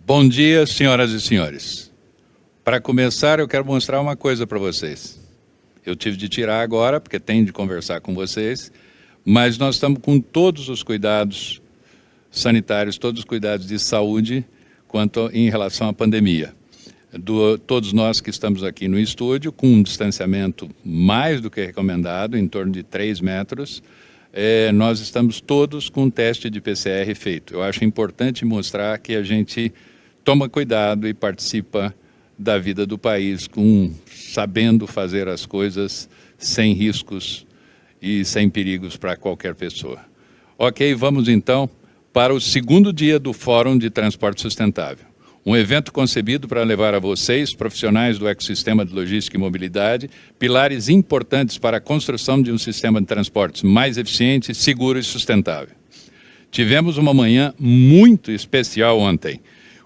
Bom dia, senhoras e senhores. Para começar, eu quero mostrar uma coisa para vocês. Eu tive de tirar agora, porque tenho de conversar com vocês, mas nós estamos com todos os cuidados sanitários, todos os cuidados de saúde em relação à pandemia. Todos nós que estamos aqui no estúdio, com um distanciamento mais do que recomendado, em torno de 3 metros, nós estamos todos com um teste de PCR feito. Eu acho importante mostrar que a gente toma cuidado e participa da vida do país, sabendo fazer as coisas sem riscos e sem perigos para qualquer pessoa. Ok, vamos então para o segundo dia do Fórum de Transporte Sustentável. Um evento concebido para levar a vocês, profissionais do ecossistema de logística e mobilidade, pilares importantes para a construção de um sistema de transportes mais eficiente, seguro e sustentável. Tivemos uma manhã muito especial ontem,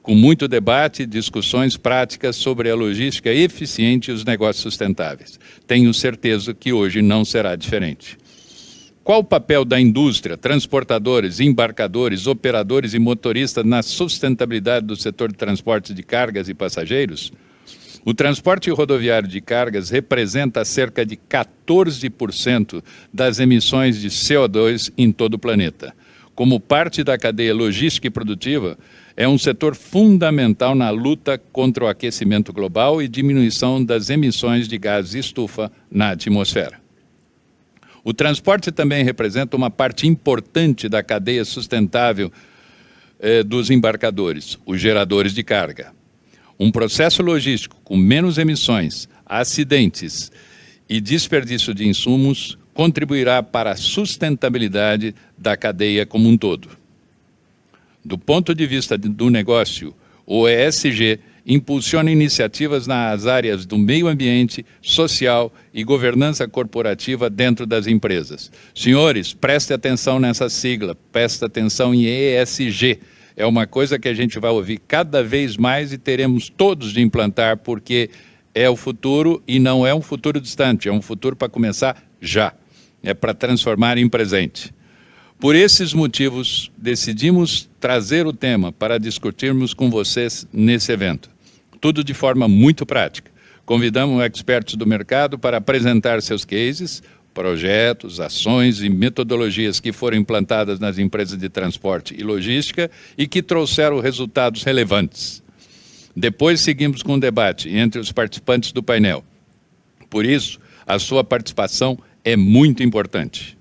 com muito debate e discussões práticas sobre a logística eficiente e os negócios sustentáveis. Tenho certeza que hoje não será diferente. Qual o papel da indústria, transportadores, embarcadores, operadores e motoristas na sustentabilidade do setor de transporte de cargas e passageiros? O transporte rodoviário de cargas representa cerca de 14% das emissões de CO2 em todo o planeta. Como parte da cadeia logística e produtiva, é um setor fundamental na luta contra o aquecimento global e diminuição das emissões de gases estufa na atmosfera. O transporte também representa uma parte importante da cadeia sustentável dos embarcadores, os geradores de carga. Um processo logístico com menos emissões, acidentes e desperdício de insumos contribuirá para a sustentabilidade da cadeia como um todo. Do ponto de vista do negócio, o ESG impulsiona iniciativas nas áreas do meio ambiente, social e governança corporativa dentro das empresas. Senhores, preste atenção nessa sigla, preste atenção em ESG. É uma coisa que a gente vai ouvir cada vez mais e teremos todos de implantar, porque é o futuro e não é um futuro distante, é um futuro para começar já, é para transformar em presente. Por esses motivos, decidimos trazer o tema para discutirmos com vocês nesse evento. Tudo de forma muito prática. Convidamos expertos do mercado para apresentar seus cases, projetos, ações e metodologias que foram implantadas nas empresas de transporte e logística e que trouxeram resultados relevantes. Depois seguimos com um debate entre os participantes do painel. Por isso, a sua participação é muito importante.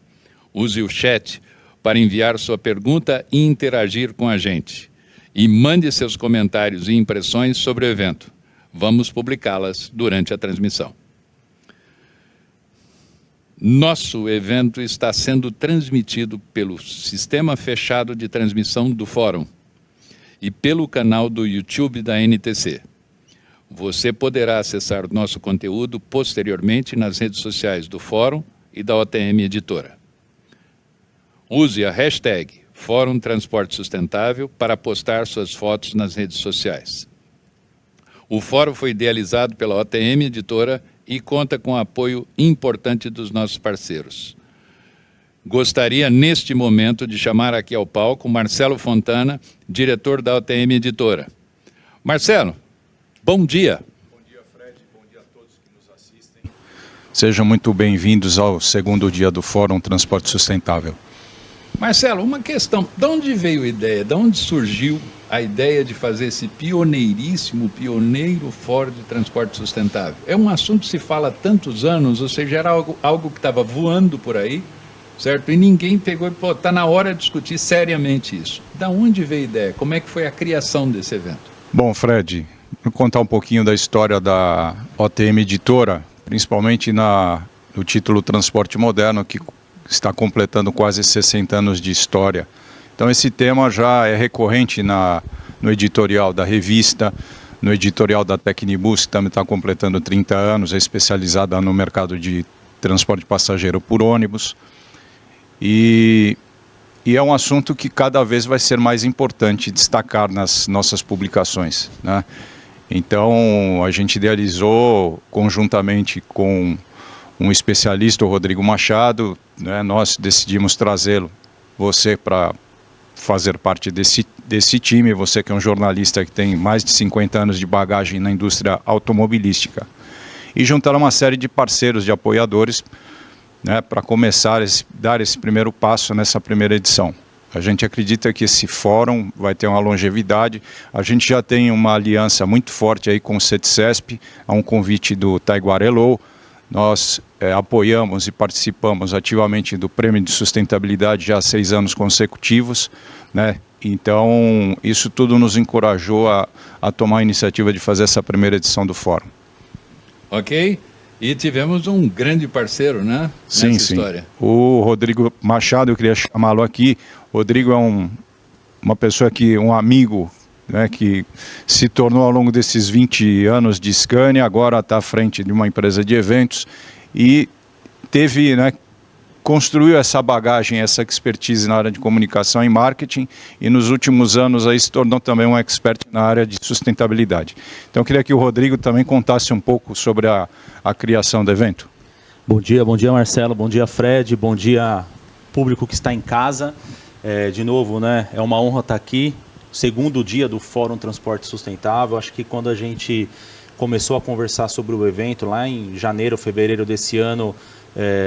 Use o chat para enviar sua pergunta e interagir com a gente. E mande seus comentários e impressões sobre o evento. Vamos publicá-las durante a transmissão. Nosso evento está sendo transmitido pelo sistema fechado de transmissão do Fórum e pelo canal do YouTube da NTC. Você poderá acessar nosso conteúdo posteriormente nas redes sociais do Fórum e da OTM Editora. Use a hashtag Fórum Transporte Sustentável para postar suas fotos nas redes sociais. O fórum foi idealizado pela OTM Editora e conta com o apoio importante dos nossos parceiros. Gostaria, neste momento, de chamar aqui ao palco Marcelo Fontana, diretor da OTM Editora. Marcelo, bom dia. Bom dia, Fred. Bom dia a todos que nos assistem. Sejam muito bem-vindos ao segundo dia do Fórum Transporte Sustentável. Marcelo, uma questão, de onde veio a ideia, de onde surgiu a ideia de fazer esse pioneiro fórum de transporte sustentável? É um assunto que se fala há tantos anos, ou seja, era algo que estava voando por aí, certo? E ninguém pegou e falou, está na hora de discutir seriamente isso. Da onde veio a ideia? Como é que foi a criação desse evento? Bom, Fred, vou contar um pouquinho da história da OTM Editora, principalmente no título Transporte Moderno, que está completando quase 60 anos de história. Então esse tema já é recorrente no editorial da revista, no editorial da Tecnibus, que também está completando 30 anos, é especializada no mercado de transporte passageiro por ônibus. E é um assunto que cada vez vai ser mais importante destacar nas nossas publicações, né? Então a gente idealizou conjuntamente com um especialista, o Rodrigo Machado, né? Nós decidimos trazê-lo, você, para fazer parte desse time, você que é um jornalista que tem mais de 50 anos de bagagem na indústria automobilística. E juntar uma série de parceiros, de apoiadores, né, para começar a dar esse primeiro passo nessa primeira edição. A gente acredita que esse fórum vai ter uma longevidade. A gente já tem uma aliança muito forte aí com o CETCESP, a um convite do Taiguarello. Nós apoiamos e participamos ativamente do Prêmio de Sustentabilidade já há 6 anos consecutivos, né? Então, isso tudo nos encorajou a tomar a iniciativa de fazer essa primeira edição do fórum. Ok? E tivemos um grande parceiro, né? Sim, nessa sim. história. O Rodrigo Machado, eu queria chamá-lo aqui. O Rodrigo é uma pessoa um amigo, né, que se tornou ao longo desses 20 anos de Scania, agora está à frente de uma empresa de eventos e teve, né, construiu essa bagagem, essa expertise na área de comunicação e marketing e nos últimos anos aí se tornou também um expert na área de sustentabilidade. Então eu queria que o Rodrigo também contasse um pouco sobre a criação do evento. Bom dia Marcelo, bom dia Fred, bom dia público que está em casa. De novo, né, é uma honra estar aqui, segundo dia do Fórum Transporte Sustentável. Acho que quando a gente começou a conversar sobre o evento lá em janeiro, fevereiro desse ano,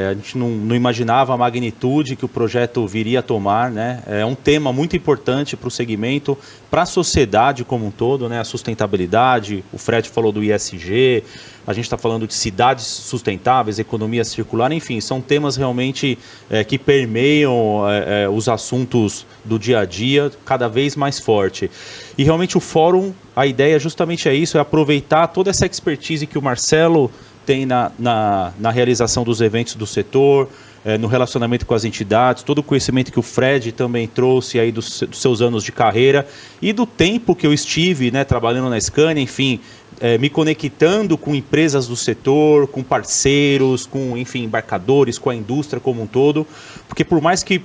a gente não imaginava a magnitude que o projeto viria a tomar, né? É um tema muito importante para o segmento, para a sociedade como um todo, né? A sustentabilidade, o Fred falou do ISG, a gente está falando de cidades sustentáveis, economia circular, enfim, são temas realmente que permeiam os assuntos do dia a dia cada vez mais forte. E realmente o fórum, a ideia justamente é isso, é aproveitar toda essa expertise que o Marcelo tem na realização dos eventos do setor, no relacionamento com as entidades, todo o conhecimento que o Fred também trouxe aí dos seus anos de carreira e do tempo que eu estive, né, trabalhando na Scania, enfim, me conectando com empresas do setor, com parceiros, com, enfim, embarcadores, com a indústria como um todo, porque por mais que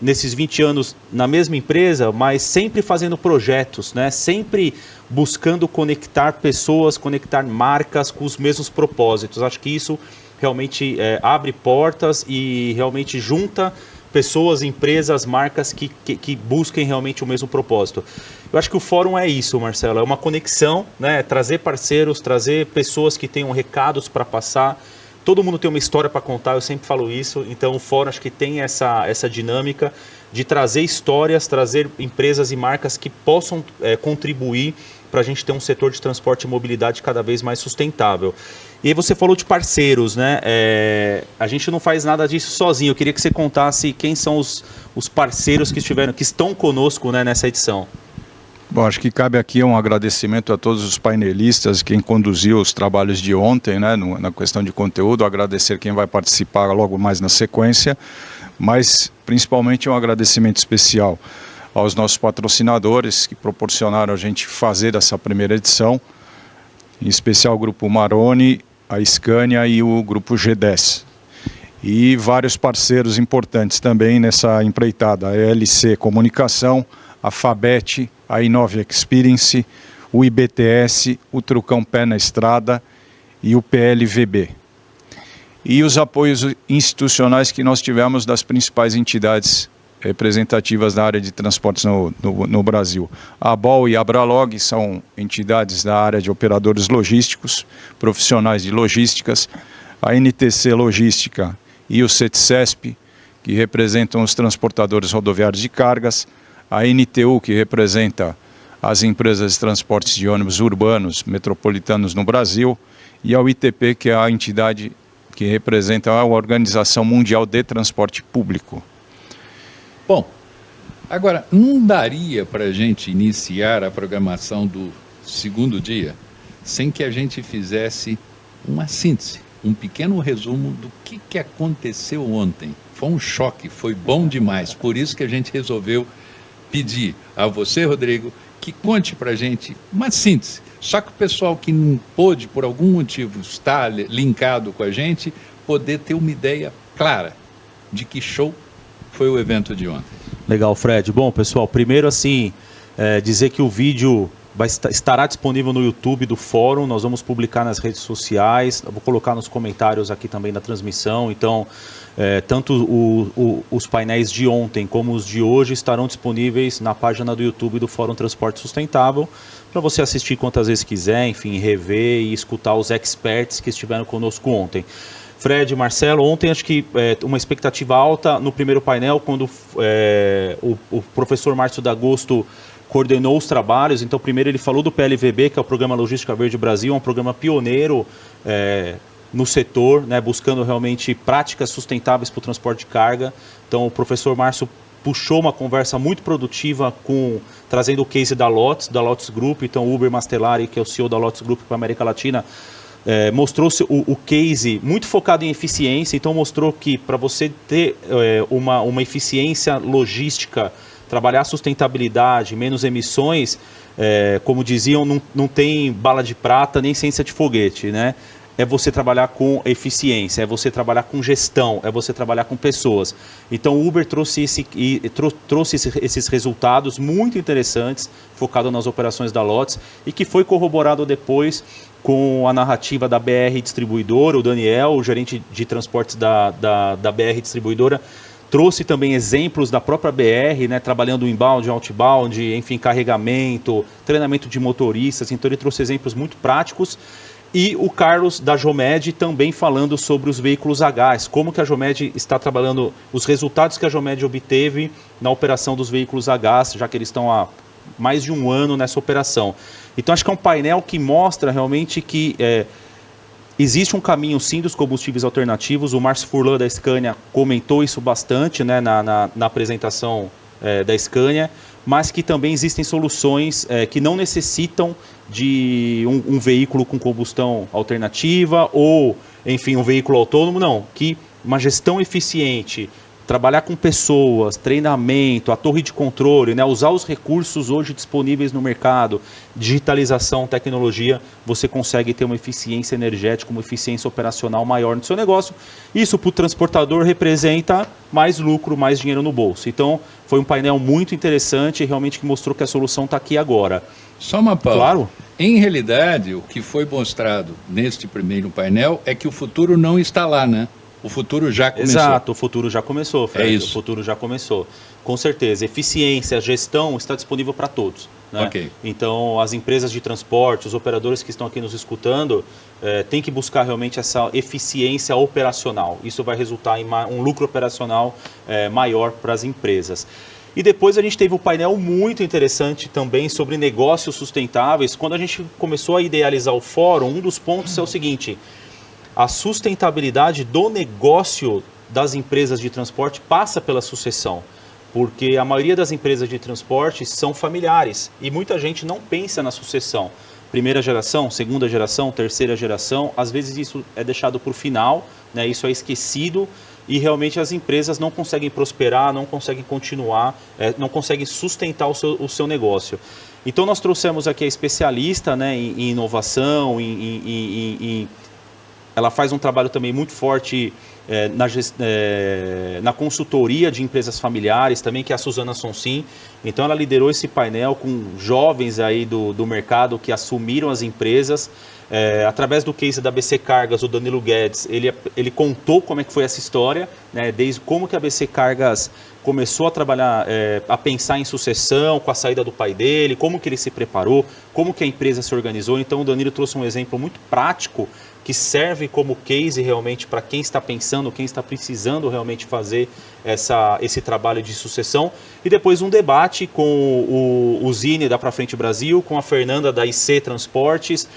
nesses 20 anos na mesma empresa, mas sempre fazendo projetos, né? Sempre buscando conectar pessoas, conectar marcas com os mesmos propósitos. Acho que isso realmente abre portas e realmente junta pessoas, empresas, marcas que busquem realmente o mesmo propósito. Eu acho que o fórum é isso, Marcelo, é uma conexão, né? Trazer parceiros, trazer pessoas que tenham recados para passar. Todo mundo tem uma história para contar, eu sempre falo isso, então o fórum acho que tem essa dinâmica de trazer histórias, trazer empresas e marcas que possam contribuir para a gente ter um setor de transporte e mobilidade cada vez mais sustentável. E aí você falou de parceiros, né? A gente não faz nada disso sozinho, eu queria que você contasse quem são os parceiros que estão conosco, né, nessa edição. Bom, acho que cabe aqui um agradecimento a todos os painelistas, quem conduziu os trabalhos de ontem, né, na questão de conteúdo, agradecer quem vai participar logo mais na sequência, mas principalmente um agradecimento especial aos nossos patrocinadores que proporcionaram a gente fazer essa primeira edição, em especial o Grupo Maroni, a Scania e o Grupo G10. E vários parceiros importantes também nessa empreitada, a LC Comunicação, a Fabet, a Inove Experience, o IBTS, o Trucão Pé na Estrada e o PLVB. E os apoios institucionais que nós tivemos das principais entidades representativas da área de transportes no Brasil. A ABOL e a Abralog são entidades da área de operadores logísticos, profissionais de logísticas, a NTC Logística e o CETCESP, que representam os transportadores rodoviários de cargas, a NTU, que representa as empresas de transportes de ônibus urbanos metropolitanos no Brasil, e a ITP, que é a entidade que representa a Organização Mundial de Transporte Público. Bom, agora, não daria para a gente iniciar a programação do segundo dia sem que a gente fizesse uma síntese, um pequeno resumo do que aconteceu ontem. Foi um choque, foi bom demais, por isso que a gente resolveu pedir a você, Rodrigo, que conte para a gente uma síntese. Só que o pessoal que não pôde, por algum motivo, estar linkado com a gente, poder ter uma ideia clara de que show foi o evento de ontem. Legal, Fred. Bom, pessoal, primeiro assim, dizer que o vídeo estará disponível no YouTube do fórum, nós vamos publicar nas redes sociais, eu vou colocar nos comentários aqui também da transmissão, então tanto os painéis de ontem como os de hoje estarão disponíveis na página do YouTube do Fórum Transporte Sustentável, para você assistir quantas vezes quiser, enfim, rever e escutar os experts que estiveram conosco ontem. Fred, Marcelo, ontem acho que uma expectativa alta no primeiro painel, quando o professor Márcio D'Agosto coordenou os trabalhos. Então, primeiro ele falou do PLVB, que é o Programa Logística Verde Brasil, um programa pioneiro no setor, né, buscando realmente práticas sustentáveis para o transporte de carga. Então, o professor Márcio puxou uma conversa muito produtiva trazendo o case da Lotus Group. Então, o Uber Mastelari, que é o CEO da Lotus Group para a América Latina, mostrou o case muito focado em eficiência. Então, mostrou que para você ter uma eficiência logística, trabalhar a sustentabilidade, menos emissões, como diziam, não tem bala de prata nem ciência de foguete, né? É você trabalhar com eficiência, é você trabalhar com gestão, é você trabalhar com pessoas. Então o Uber trouxe esses resultados muito interessantes, focado nas operações da Lotus, e que foi corroborado depois com a narrativa da BR Distribuidora. O Daniel, o gerente de transportes da BR Distribuidora, trouxe também exemplos da própria BR, né, trabalhando inbound, outbound, enfim, carregamento, treinamento de motoristas. Então ele trouxe exemplos muito práticos. E o Carlos da Jomed também falando sobre os veículos a gás, como que a Jomed está trabalhando, os resultados que a Jomed obteve na operação dos veículos a gás, já que eles estão há mais de um ano nessa operação. Então acho que é um painel que mostra realmente que existe um caminho sim dos combustíveis alternativos. O Márcio Furlan da Scania comentou isso bastante, né, na apresentação da Scania, mas que também existem soluções que não necessitam de um veículo com combustão alternativa ou, enfim, um veículo autônomo, não. Que uma gestão eficiente, trabalhar com pessoas, treinamento, a torre de controle, né, usar os recursos hoje disponíveis no mercado, digitalização, tecnologia, você consegue ter uma eficiência energética, uma eficiência operacional maior no seu negócio. Isso para o transportador representa mais lucro, mais dinheiro no bolso. Então, foi um painel muito interessante e realmente que mostrou que a solução está aqui agora. Só uma pausa. Claro. Em realidade, o que foi mostrado neste primeiro painel é que o futuro não está lá, né? O futuro já começou. Exato, o futuro já começou, Fred. É isso. O futuro já começou. Com certeza. Eficiência, gestão está disponível para todos, né? Ok. Então, as empresas de transporte, os operadores que estão aqui nos escutando, têm que buscar realmente essa eficiência operacional. Isso vai resultar em um lucro operacional maior para as empresas. E depois a gente teve um painel muito interessante também sobre negócios sustentáveis. Quando a gente começou a idealizar o fórum, um dos pontos é o seguinte: a sustentabilidade do negócio das empresas de transporte passa pela sucessão, porque a maioria das empresas de transporte são familiares e muita gente não pensa na sucessão. Primeira geração, segunda geração, terceira geração, às vezes isso é deixado para o final, né? Isso é esquecido e realmente as empresas não conseguem prosperar, não conseguem continuar, não conseguem sustentar o seu negócio. Então nós trouxemos aqui a especialista, né, em inovação, ela faz um trabalho também muito forte na consultoria de empresas familiares também, que é a Suzana Sonsim. Então ela liderou esse painel com jovens aí do mercado que assumiram as empresas. Através do case da BC Cargas, o Danilo Guedes, ele contou como é que foi essa história, né, desde como que a BC Cargas começou a trabalhar, a pensar em sucessão com a saída do pai dele, como que ele se preparou, como que a empresa se organizou. Então o Danilo trouxe um exemplo muito prático que serve como case realmente para quem está pensando, quem está precisando realmente fazer esse trabalho de sucessão. E depois um debate com o Zine da Pra Frente Brasil, com a Fernanda da IC Transportes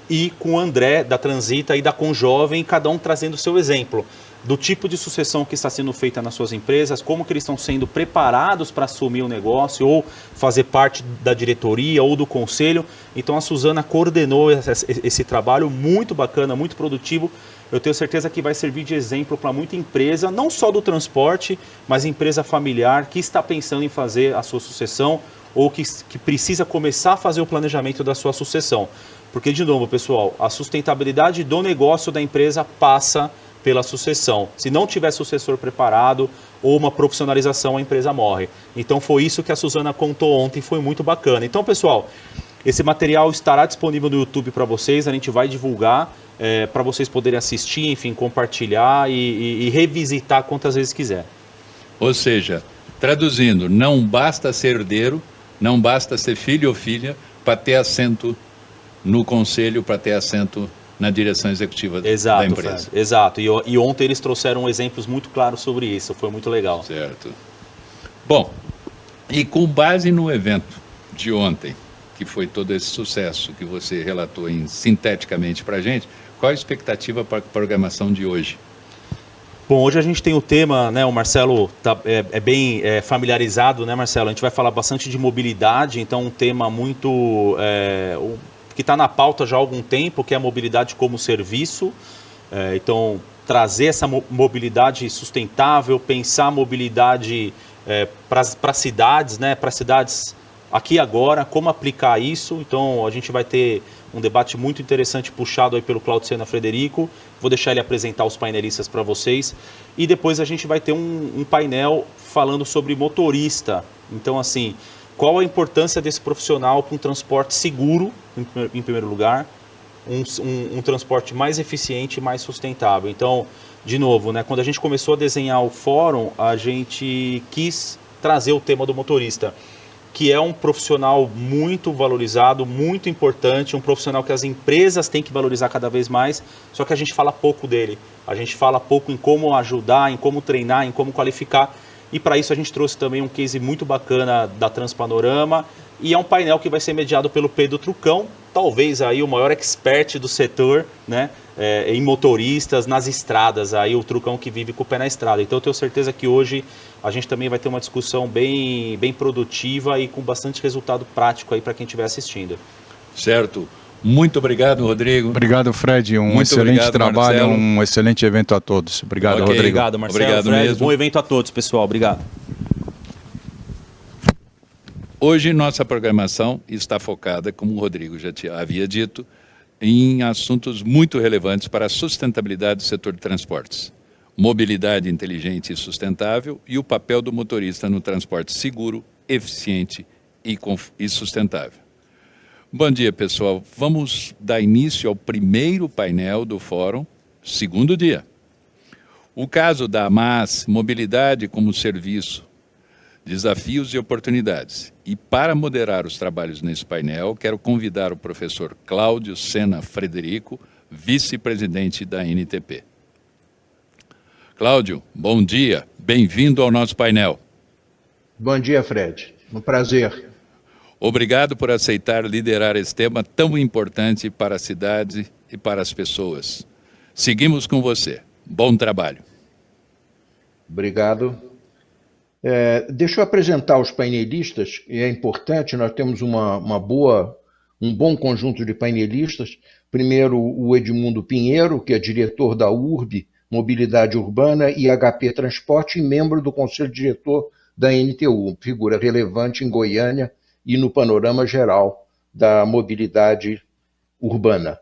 e com o André da Transita e da Conjovem, cada um trazendo o seu exemplo do tipo de sucessão que está sendo feita nas suas empresas, como que eles estão sendo preparados para assumir o negócio ou fazer parte da diretoria ou do conselho. Então a Suzana coordenou esse trabalho muito bacana, muito produtivo. Eu tenho certeza que vai servir de exemplo para muita empresa, não só do transporte, mas empresa familiar que está pensando em fazer a sua sucessão ou que precisa começar a fazer o planejamento da sua sucessão. Porque, de novo, pessoal, a sustentabilidade do negócio da empresa passa pela sucessão. Se não tiver sucessor preparado ou uma profissionalização, a empresa morre. Então foi isso que a Suzana contou ontem, foi muito bacana. Então, pessoal, Esse material estará disponível no YouTube para vocês, a gente vai divulgar para vocês poderem assistir, enfim, compartilhar e revisitar quantas vezes quiser. Ou seja, traduzindo, não basta ser herdeiro, não basta ser filho ou filha para ter assento no conselho, para ter assento na direção executiva da empresa. Fred, exato. E ontem eles trouxeram exemplos muito claros sobre isso, foi muito legal. Certo. Bom, e com base no evento de ontem, que foi todo esse sucesso que você relatou sinteticamente para a gente, qual a expectativa para a programação de hoje? Bom, hoje a gente tem o tema, né, o Marcelo é bem familiarizado, né, Marcelo? A gente vai falar bastante de mobilidade, então um tema muito... que está na pauta já há algum tempo, que é a mobilidade como serviço. Então, trazer essa mobilidade sustentável, pensar a mobilidade para cidades, né, para cidades aqui e agora, como aplicar isso. Então, a gente vai ter um debate muito interessante puxado aí pelo Claudio Sena Frederico. Vou deixar ele apresentar os painelistas para vocês. E depois a gente vai ter um painel falando sobre motorista. Então, assim, qual a importância desse profissional para um transporte seguro, em primeiro lugar, um transporte mais eficiente e mais sustentável. Então, de novo, né, quando a gente começou a desenhar o fórum, a gente quis trazer o tema do motorista, que é um profissional muito valorizado, muito importante, um profissional que as empresas têm que valorizar cada vez mais, só que a gente fala pouco dele. A gente fala pouco em como ajudar, em como treinar, em como qualificar. E para isso a gente trouxe também um case muito bacana da Transpanorama, e é um painel que vai ser mediado pelo Pedro Trucão, talvez aí o maior expert do setor, né, em motoristas, nas estradas, aí o Trucão que vive com o pé na estrada. Então eu tenho certeza que hoje a gente também vai ter uma discussão bem produtiva e com bastante resultado prático aí para quem estiver assistindo. Certo. Muito obrigado, Rodrigo. Obrigado, Fred. Muito excelente obrigado, trabalho, Marcelo. um excelente evento a todos. Obrigado, Ok. Rodrigo. Obrigado, Marcelo. Obrigado Fred, mesmo. bom evento a todos, pessoal. Obrigado. Hoje nossa programação está focada, como o Rodrigo já havia dito, em assuntos muito relevantes para a sustentabilidade do setor de transportes. Mobilidade inteligente e sustentável e o papel do motorista no transporte seguro, eficiente e sustentável. Bom dia, pessoal. Vamos dar início ao primeiro painel do fórum, segundo dia. O caso da AMAS, Mobilidade como Serviço, Desafios e Oportunidades. E para moderar os trabalhos nesse painel, quero convidar o professor Claudio Sena Frederico, vice-presidente da NTP. Cláudio, bom dia. Bem-vindo ao nosso painel. Bom dia, Fred. Um prazer. Obrigado por aceitar liderar esse tema tão importante para a cidade e para as pessoas. Seguimos com você. Bom trabalho. Obrigado. Deixa eu apresentar os painelistas, e é importante, nós temos um bom conjunto de painelistas. Primeiro, o Edmundo Pinheiro, que é diretor da URB, Mobilidade Urbana e HP Transporte, e membro do Conselho Diretor da NTU, figura relevante em Goiânia e no panorama geral da mobilidade urbana.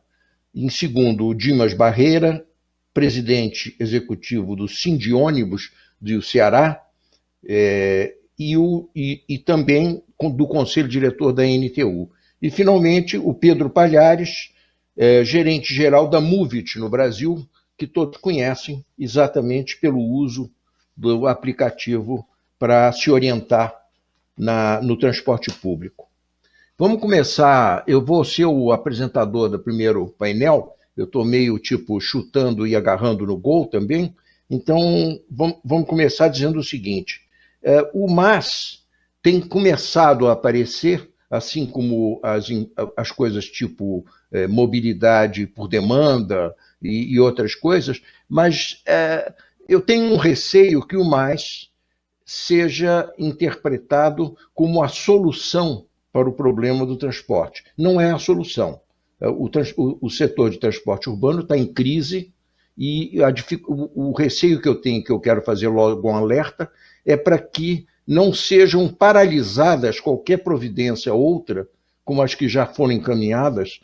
Em segundo, o Dimas Barreira, presidente executivo do Sindiônibus do Ceará, e também do Conselho Diretor da NTU. E, finalmente, o Pedro Palhares, gerente-geral da Movit no Brasil, que todos conhecem exatamente pelo uso do aplicativo para se orientar no transporte público. Vamos começar, eu vou ser o apresentador do primeiro painel, eu estou meio chutando e agarrando no gol também, então vamos começar dizendo o seguinte, o MAS tem começado a aparecer, assim como as coisas tipo mobilidade por demanda e outras coisas, mas eu tenho um receio que o MAS seja interpretado como a solução para o problema do transporte. Não é a solução. O setor de transporte urbano está em crise e o receio que eu tenho, que eu quero fazer logo um alerta, é para que não sejam paralisadas qualquer providência outra, como as que já foram encaminhadas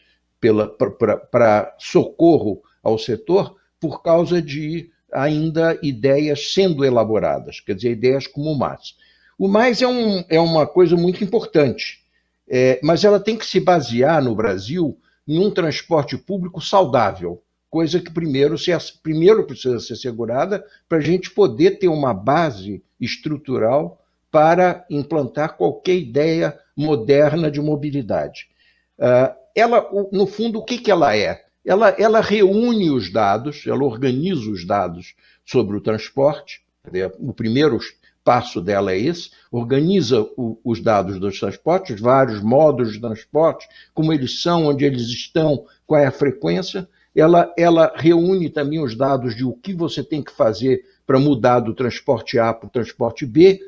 para socorro ao setor, por causa de ainda ideias sendo elaboradas, quer dizer, ideias como o MAS. O MAS é uma coisa muito importante. mas ela tem que se basear no Brasil em um transporte público saudável, coisa que primeiro precisa ser assegurada para a gente poder ter uma base estrutural para implantar qualquer ideia moderna de mobilidade. Ela, no fundo, o que ela é? Ela reúne os dados, ela organiza os dados sobre o transporte. O primeiro passo dela é esse: organiza os dados dos transportes, vários modos de transporte, como eles são, onde eles estão, qual é a frequência. Ela reúne também os dados de o que você tem que fazer para mudar do transporte A para o transporte B,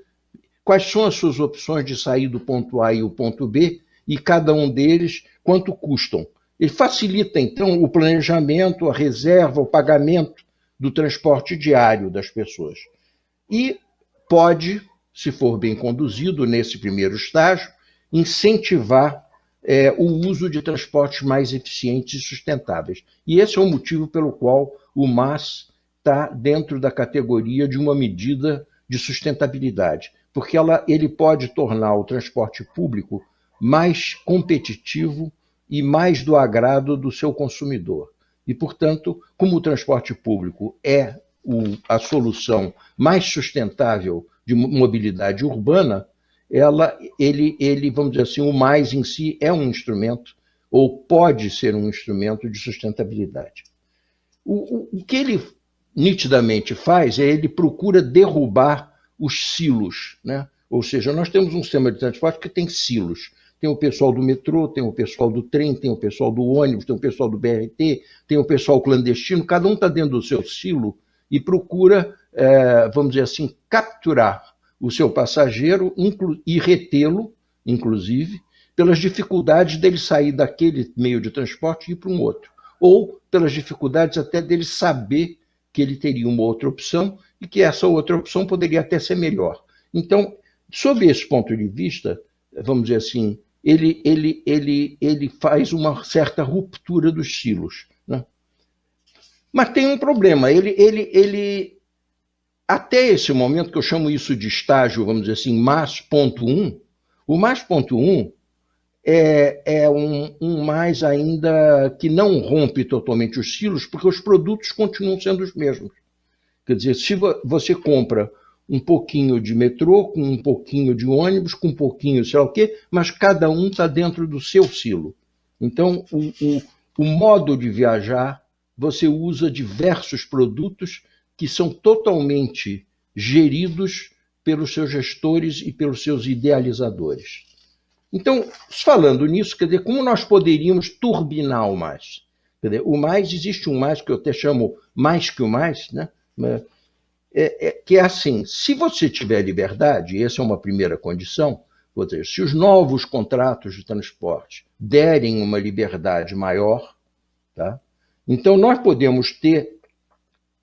quais são as suas opções de sair do ponto A e o ponto B, e cada um deles quanto custam. Ele facilita, então, o planejamento, a reserva, o pagamento do transporte diário das pessoas. E pode, se for bem conduzido nesse primeiro estágio, incentivar o uso de transportes mais eficientes e sustentáveis. E esse é o motivo pelo qual o MAS está dentro da categoria de uma medida de sustentabilidade, porque ele pode tornar o transporte público mais competitivo e mais do agrado do seu consumidor. E, portanto, como o transporte público é a solução mais sustentável de mobilidade urbana, ele, vamos dizer assim, o MAS em si é um instrumento, ou pode ser um instrumento de sustentabilidade. O que ele nitidamente faz é ele procura derrubar os silos, né? Ou seja, nós temos um sistema de transporte que tem silos. Tem o pessoal do metrô, tem o pessoal do trem, tem o pessoal do ônibus, tem o pessoal do BRT, tem o pessoal clandestino, cada um está dentro do seu silo e procura, vamos dizer assim, capturar o seu passageiro e retê-lo, inclusive, pelas dificuldades dele sair daquele meio de transporte e ir para um outro, ou pelas dificuldades até dele saber que ele teria uma outra opção e que essa outra opção poderia até ser melhor. Então, sob esse ponto de vista, vamos dizer assim, ele faz uma certa ruptura dos silos, né? Mas tem um problema, até esse momento, que eu chamo isso de estágio, vamos dizer assim, MAS.1, o MAS.1 é um MAS ainda que não rompe totalmente os silos, porque os produtos continuam sendo os mesmos. Quer dizer, se você compra um pouquinho de metrô, com um pouquinho de ônibus, com um pouquinho sei lá o quê, mas cada um está dentro do seu silo. Então, o modo de viajar, você usa diversos produtos que são totalmente geridos pelos seus gestores e pelos seus idealizadores. Então, falando nisso, quer dizer, como nós poderíamos turbinar o MAS? Quer dizer, o MAS, existe um MAS que eu até chamo mais que o MAS, né? Que é assim: se você tiver liberdade, essa é uma primeira condição, ou seja, se os novos contratos de transporte derem uma liberdade maior, tá? Então nós podemos ter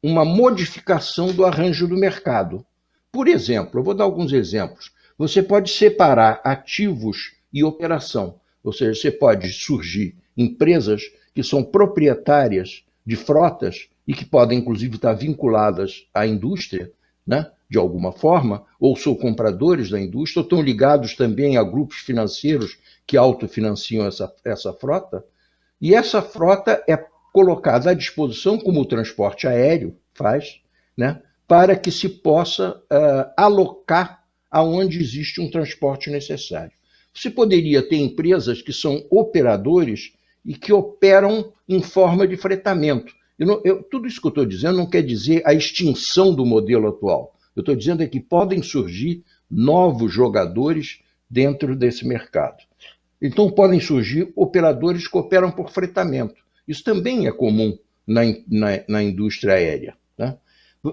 uma modificação do arranjo do mercado. Por exemplo, eu vou dar alguns exemplos. Você pode separar ativos e operação, ou seja, você pode surgir empresas que são proprietárias de frotas e que podem, inclusive, estar vinculadas à indústria, né, de alguma forma, ou são compradores da indústria, ou estão ligados também a grupos financeiros que autofinanciam essa frota, e essa frota é colocada à disposição, como o transporte aéreo faz, né, para que se possa alocar aonde existe um transporte necessário. Você poderia ter empresas que são operadores e que operam em forma de fretamento. Tudo isso que eu estou dizendo não quer dizer a extinção do modelo atual. Eu estou dizendo que podem surgir novos jogadores dentro desse mercado. Então, podem surgir operadores que operam por fretamento. Isso também é comum na indústria aérea, né?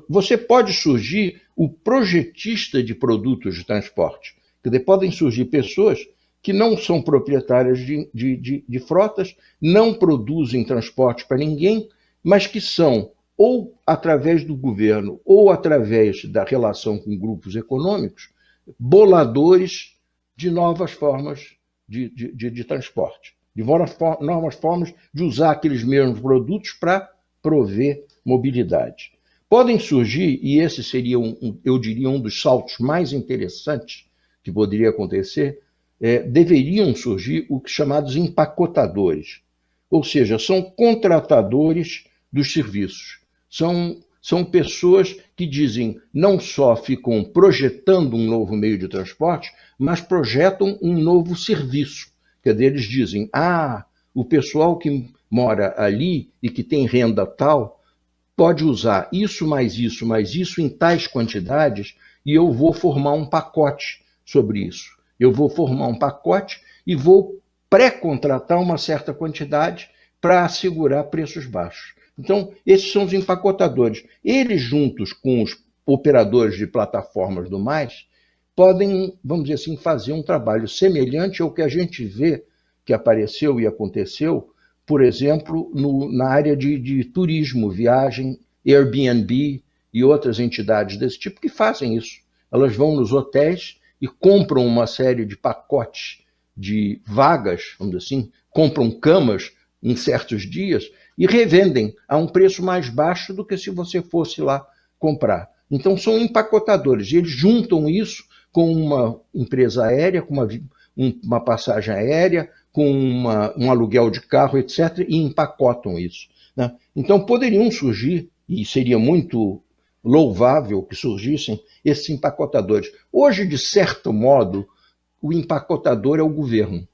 Você pode surgir o projetista de produtos de transporte. Quer dizer, podem surgir pessoas que não são proprietárias de frotas, não produzem transporte para ninguém, mas que são, ou através do governo, ou através da relação com grupos econômicos, boladores de novas formas de transporte, de novas formas de usar aqueles mesmos produtos para prover mobilidade. Podem surgir, e esse seria, eu diria, um dos saltos mais interessantes que poderia acontecer, deveriam surgir os chamados empacotadores, ou seja, são contratadores dos serviços. São pessoas que dizem, não só ficam projetando um novo meio de transporte, mas projetam um novo serviço. Quer dizer, eles dizem, o pessoal que mora ali e que tem renda tal, pode usar isso mais isso em tais quantidades e eu vou formar um pacote sobre isso. Eu vou formar um pacote e vou pré-contratar uma certa quantidade para assegurar preços baixos. Então, esses são os empacotadores. Eles, juntos com os operadores de plataformas do mais, podem, vamos dizer assim, fazer um trabalho semelhante ao que a gente vê que apareceu e aconteceu, por exemplo, na área de turismo, viagem, Airbnb e outras entidades desse tipo que fazem isso. Elas vão nos hotéis e compram uma série de pacotes de vagas, vamos dizer assim, compram camas em certos dias e revendem a um preço mais baixo do que se você fosse lá comprar. Então, são empacotadores. Eles juntam isso com uma empresa aérea, com uma passagem aérea, com um aluguel de carro, etc., e empacotam isso, né? Então, poderiam surgir, e seria muito louvável que surgissem, esses empacotadores. Hoje, de certo modo, o empacotador é o governo.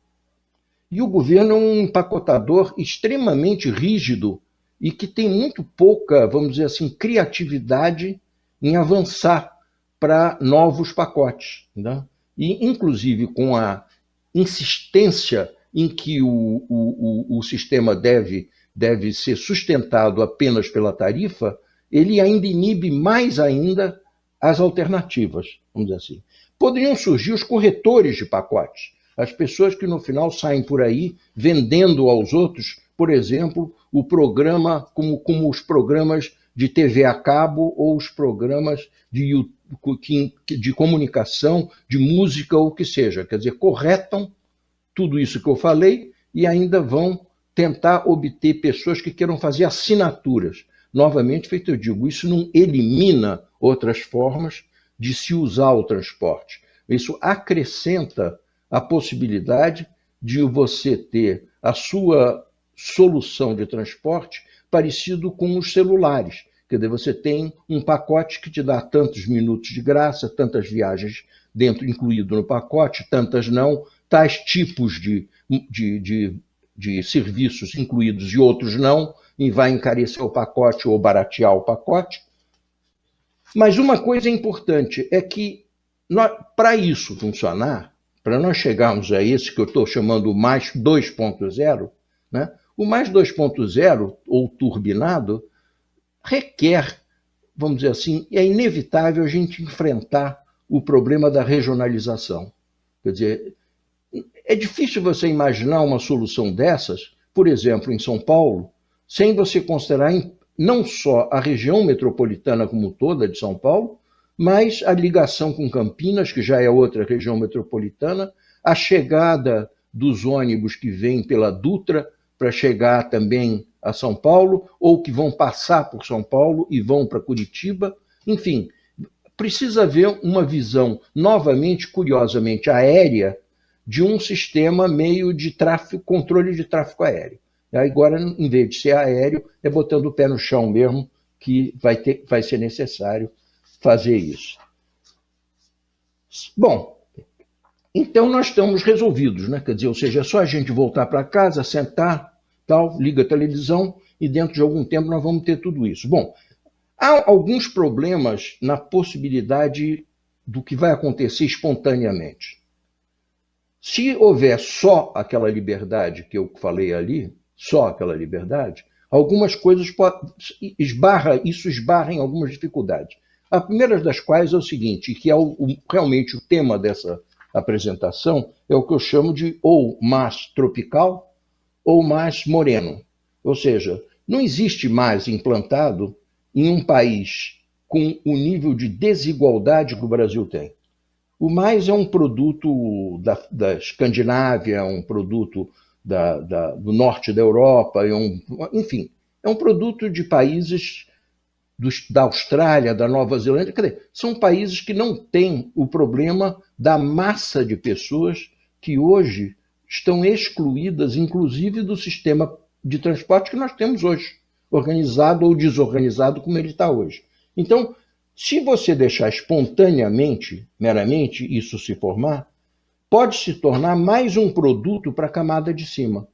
E o governo é um empacotador extremamente rígido e que tem muito pouca, vamos dizer assim, criatividade em avançar para novos pacotes, né? E, inclusive, com a insistência em que o sistema deve ser sustentado apenas pela tarifa, ele ainda inibe mais ainda as alternativas, vamos dizer assim. Poderiam surgir os corretores de pacotes, as pessoas que no final saem por aí vendendo aos outros, por exemplo, o programa, como os programas de TV a cabo ou os programas de comunicação, de música ou o que seja. Quer dizer, corretam tudo isso que eu falei e ainda vão tentar obter pessoas que queiram fazer assinaturas. Novamente, feito eu digo, isso não elimina outras formas de se usar o transporte. Isso acrescenta a possibilidade de você ter a sua solução de transporte parecido com os celulares. Quer dizer, você tem um pacote que te dá tantos minutos de graça, tantas viagens dentro incluído no pacote, tantas não, tais tipos de serviços incluídos e outros não, e vai encarecer o pacote ou baratear o pacote. Mas uma coisa importante é que, para isso funcionar, para nós chegarmos a esse que eu estou chamando o mais 2.0, né? O mais 2.0, ou turbinado, requer, vamos dizer assim, é inevitável a gente enfrentar o problema da regionalização. Quer dizer, é difícil você imaginar uma solução dessas, por exemplo, em São Paulo, sem você considerar não só a região metropolitana como toda de São Paulo, mas a ligação com Campinas, que já é outra região metropolitana, a chegada dos ônibus que vêm pela Dutra para chegar também a São Paulo, ou que vão passar por São Paulo e vão para Curitiba. Enfim, precisa haver uma visão, novamente, curiosamente, aérea, de um sistema meio de tráfego, controle de tráfego aéreo. Agora, em vez de ser aéreo, é botando o pé no chão mesmo que vai ser necessário fazer isso. Bom, então nós estamos resolvidos, né? Quer dizer, ou seja, é só a gente voltar para casa, sentar, tal, liga a televisão e dentro de algum tempo nós vamos ter tudo isso. Bom, há alguns problemas na possibilidade do que vai acontecer espontaneamente. Se houver só aquela liberdade que eu falei ali, só aquela liberdade, algumas coisas isso esbarra em algumas dificuldades. A primeira das quais é o seguinte, que é realmente o tema dessa apresentação, é o que eu chamo de ou mais tropical ou mais moreno. Ou seja, não existe mais implantado em um país com o nível de desigualdade que o Brasil tem. O mais é um produto da Escandinávia, um produto do norte da Europa, enfim, é um produto de países da Austrália, da Nova Zelândia. Quer dizer, são países que não têm o problema da massa de pessoas que hoje estão excluídas, inclusive, do sistema de transporte que nós temos hoje, organizado ou desorganizado como ele está hoje. Então, se você deixar espontaneamente, meramente, isso se formar, pode se tornar mais um produto para a camada de cima.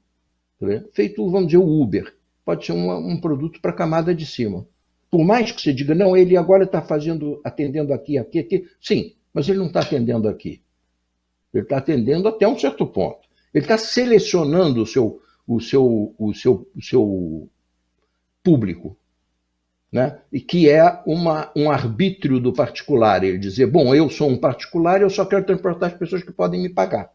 Feito, vamos dizer, o Uber. Pode ser um produto para a camada de cima. Por mais que você diga, não, ele agora está atendendo aqui. Sim, mas ele não está atendendo aqui. Ele está atendendo até um certo ponto. Ele está selecionando o seu público, né? E que é um arbítrio do particular. Ele dizer, bom, eu sou um particular e eu só quero transportar as pessoas que podem me pagar.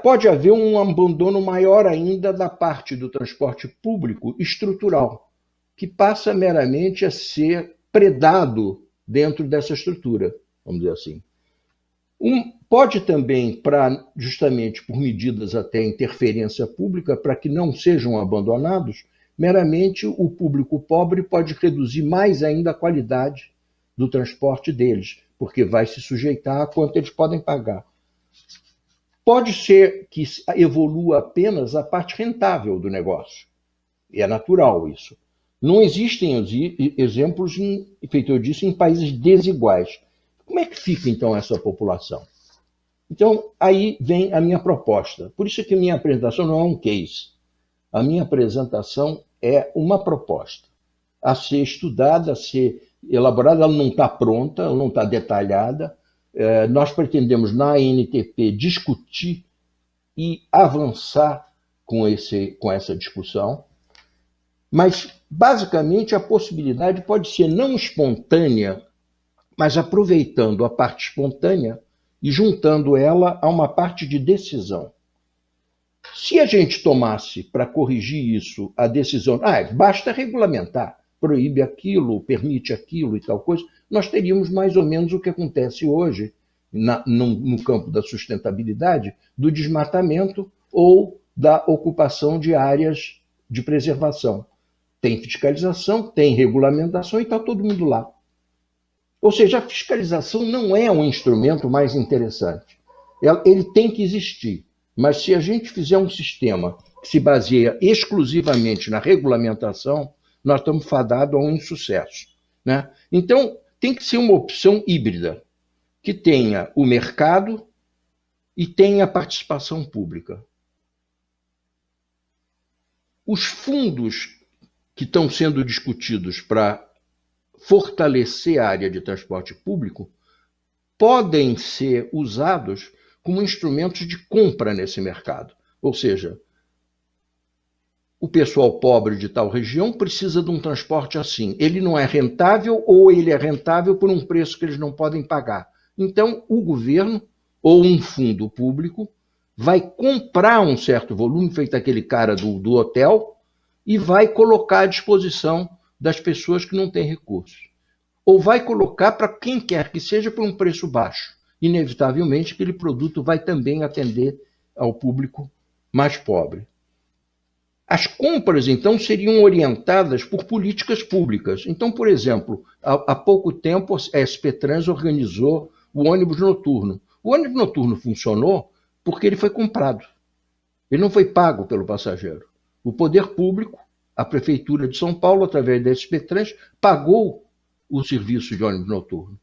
Pode haver um abandono maior ainda da parte do transporte público estrutural, que passa meramente a ser predado dentro dessa estrutura, vamos dizer assim. Pode também, justamente por medidas até interferência pública, para que não sejam abandonados, meramente o público pobre pode reduzir mais ainda a qualidade do transporte deles, porque vai se sujeitar a quanto eles podem pagar. Pode ser que evolua apenas a parte rentável do negócio. É natural isso. Não existem exemplos, feito eu disse, em países desiguais. Como é que fica, então, essa população? Então, aí vem a minha proposta. Por isso que a minha apresentação não é um case. A minha apresentação é uma proposta a ser estudada, a ser elaborada. Ela não está pronta, ela não está detalhada. Nós pretendemos, na ANTP, discutir e avançar com essa discussão, mas, basicamente, a possibilidade pode ser não espontânea, mas aproveitando a parte espontânea e juntando ela a uma parte de decisão. Se a gente tomasse, para corrigir isso, a decisão, basta regulamentar, proíbe aquilo, permite aquilo e tal coisa, nós teríamos mais ou menos o que acontece hoje no campo da sustentabilidade, do desmatamento ou da ocupação de áreas de preservação. Tem fiscalização, tem regulamentação e está todo mundo lá. Ou seja, a fiscalização não é um instrumento mais interessante. Ele tem que existir, mas se a gente fizer um sistema que se baseia exclusivamente na regulamentação, nós estamos fadados a um insucesso, né? Então, tem que ser uma opção híbrida, que tenha o mercado e tenha a participação pública. Os fundos que estão sendo discutidos para fortalecer a área de transporte público podem ser usados como instrumentos de compra nesse mercado. Ou seja, o pessoal pobre de tal região precisa de um transporte assim. Ele não é rentável ou ele é rentável por um preço que eles não podem pagar. Então, o governo ou um fundo público vai comprar um certo volume, feito aquele cara do hotel, e vai colocar à disposição das pessoas que não têm recursos. Ou vai colocar para quem quer que seja por um preço baixo. Inevitavelmente, aquele produto vai também atender ao público mais pobre. As compras, então, seriam orientadas por políticas públicas. Então, por exemplo, há pouco tempo a SP Trans organizou o ônibus noturno. O ônibus noturno funcionou porque ele foi comprado. Ele não foi pago pelo passageiro. O poder público, a Prefeitura de São Paulo, através da SP Trans, pagou o serviço de ônibus noturno.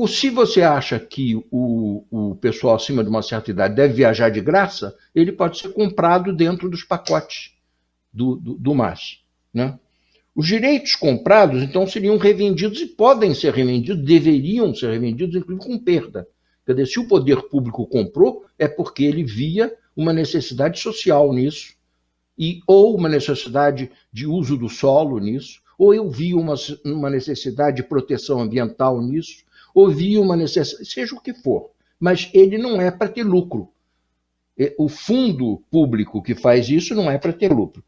Se você acha que o pessoal acima de uma certa idade deve viajar de graça, ele pode ser comprado dentro dos pacotes do MAS, né? Os direitos comprados, então, seriam revendidos e podem ser revendidos, deveriam ser revendidos, inclusive com perda. Quer dizer, se o poder público comprou, é porque ele via uma necessidade social nisso, ou uma necessidade de uso do solo nisso, ou eu vi uma necessidade de proteção ambiental nisso, ou vi uma necessidade, seja o que for, mas ele não é para ter lucro. O fundo público que faz isso não é para ter lucro.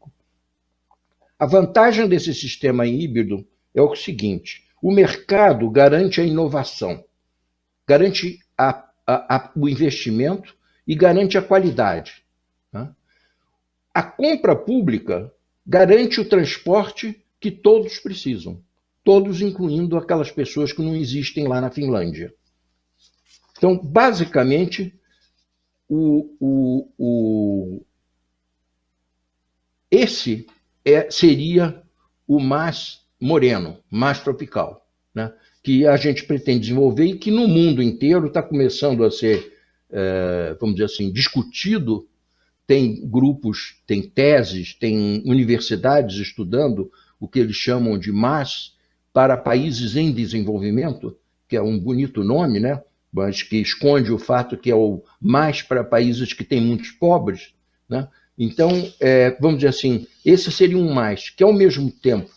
A vantagem desse sistema híbrido é o seguinte: o mercado garante a inovação, garante o investimento e garante a qualidade, né? A compra pública garante o transporte que todos precisam, todos incluindo aquelas pessoas que não existem lá na Finlândia. Então, basicamente, esse seria o MAS moreno, MAS tropical, né? Que a gente pretende desenvolver e que no mundo inteiro está começando a ser, vamos dizer assim, discutido. Tem grupos, tem teses, tem universidades estudando o que eles chamam de MAS para países em desenvolvimento, que é um bonito nome, né? Mas que esconde o fato que é o MAS para países que têm muitos pobres, né? Então, vamos dizer assim, esse seria um MAS que, ao mesmo tempo,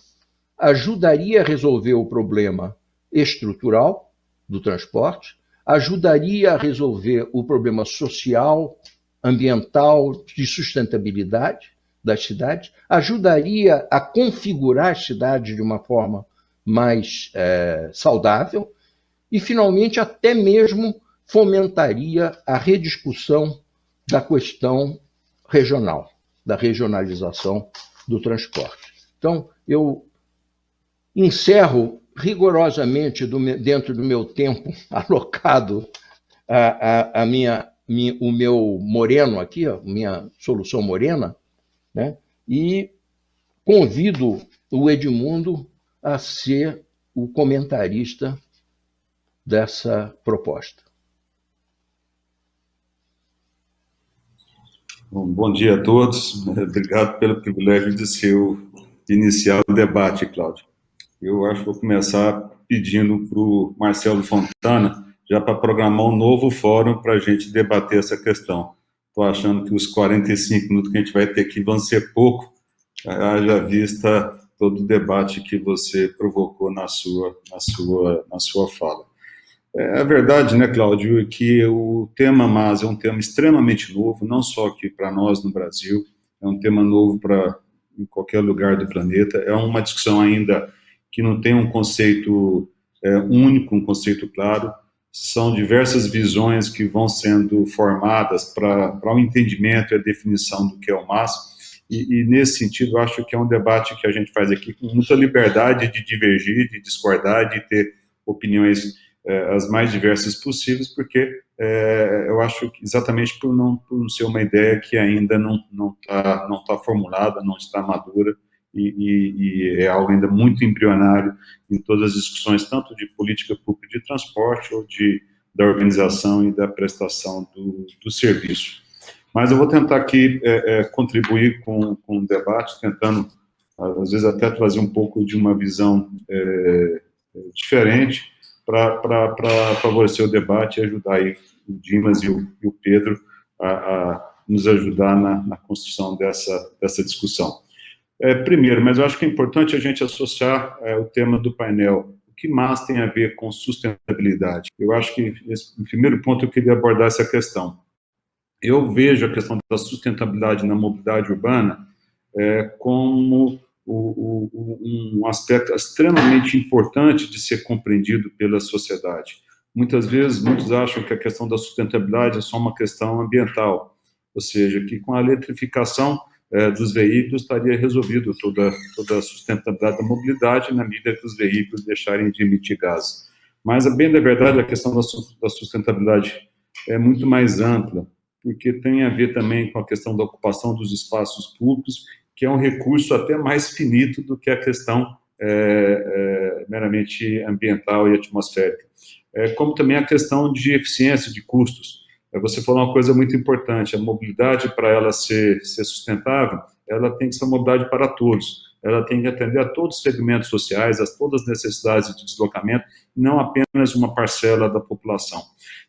ajudaria a resolver o problema estrutural do transporte, ajudaria a resolver o problema social, ambiental, de sustentabilidade das cidades, ajudaria a configurar as cidades de uma forma mais saudável e, finalmente, até mesmo fomentaria a rediscussão da questão regional, da regionalização do transporte. Então, eu encerro rigorosamente dentro do meu tempo alocado o meu moreno aqui, a minha solução morena, né? E convido o Edmundo a ser o comentarista dessa proposta. Bom dia a todos. Obrigado pelo privilégio de iniciar o debate, Cláudio. Eu acho que vou começar pedindo para o Marcelo Fontana, já para programar um novo fórum para a gente debater essa questão. Estou achando que os 45 minutos que a gente vai ter aqui vão ser pouco, haja vista todo o debate que você provocou na sua fala. É verdade, né, Cláudio, que o tema MAS é um tema extremamente novo, não só aqui para nós no Brasil, é um tema novo em qualquer lugar do planeta, é uma discussão ainda que não tem um conceito único, um conceito claro, são diversas visões que vão sendo formadas para o entendimento e a definição do que é o MAS, e nesse sentido, acho que é um debate que a gente faz aqui com muita liberdade de divergir, de discordar, de ter opiniões as mais diversas possíveis, porque eu acho que exatamente por não ser uma ideia que ainda não tá formulada, não está madura, e é algo ainda muito embrionário em todas as discussões, tanto de política pública de transporte ou da organização e da prestação do serviço. Mas eu vou tentar aqui contribuir com o debate, tentando, às vezes, até trazer um pouco de uma visão diferente para favorecer o debate e ajudar aí o Dimas e o Pedro a nos ajudar na construção dessa discussão. Primeiro, mas eu acho que é importante a gente associar o tema do painel. O que mais tem a ver com sustentabilidade? Eu acho que, no primeiro ponto, eu queria abordar essa questão. Eu vejo a questão da sustentabilidade na mobilidade urbana como um aspecto extremamente importante de ser compreendido pela sociedade. Muitas vezes, muitos acham que a questão da sustentabilidade é só uma questão ambiental, ou seja, que com a eletrificação dos veículos estaria resolvido toda a sustentabilidade da mobilidade na medida que os veículos deixarem de emitir gases. Mas, a bem da verdade, a questão da sustentabilidade é muito mais ampla, porque tem a ver também com a questão da ocupação dos espaços públicos, que é um recurso até mais finito do que a questão meramente ambiental e atmosférica. Como também a questão de eficiência de custos. Você falou uma coisa muito importante, a mobilidade, para ela ser sustentável, ela tem que ser uma mobilidade para todos, ela tem que atender a todos os segmentos sociais, a todas as necessidades de deslocamento, não apenas uma parcela da população.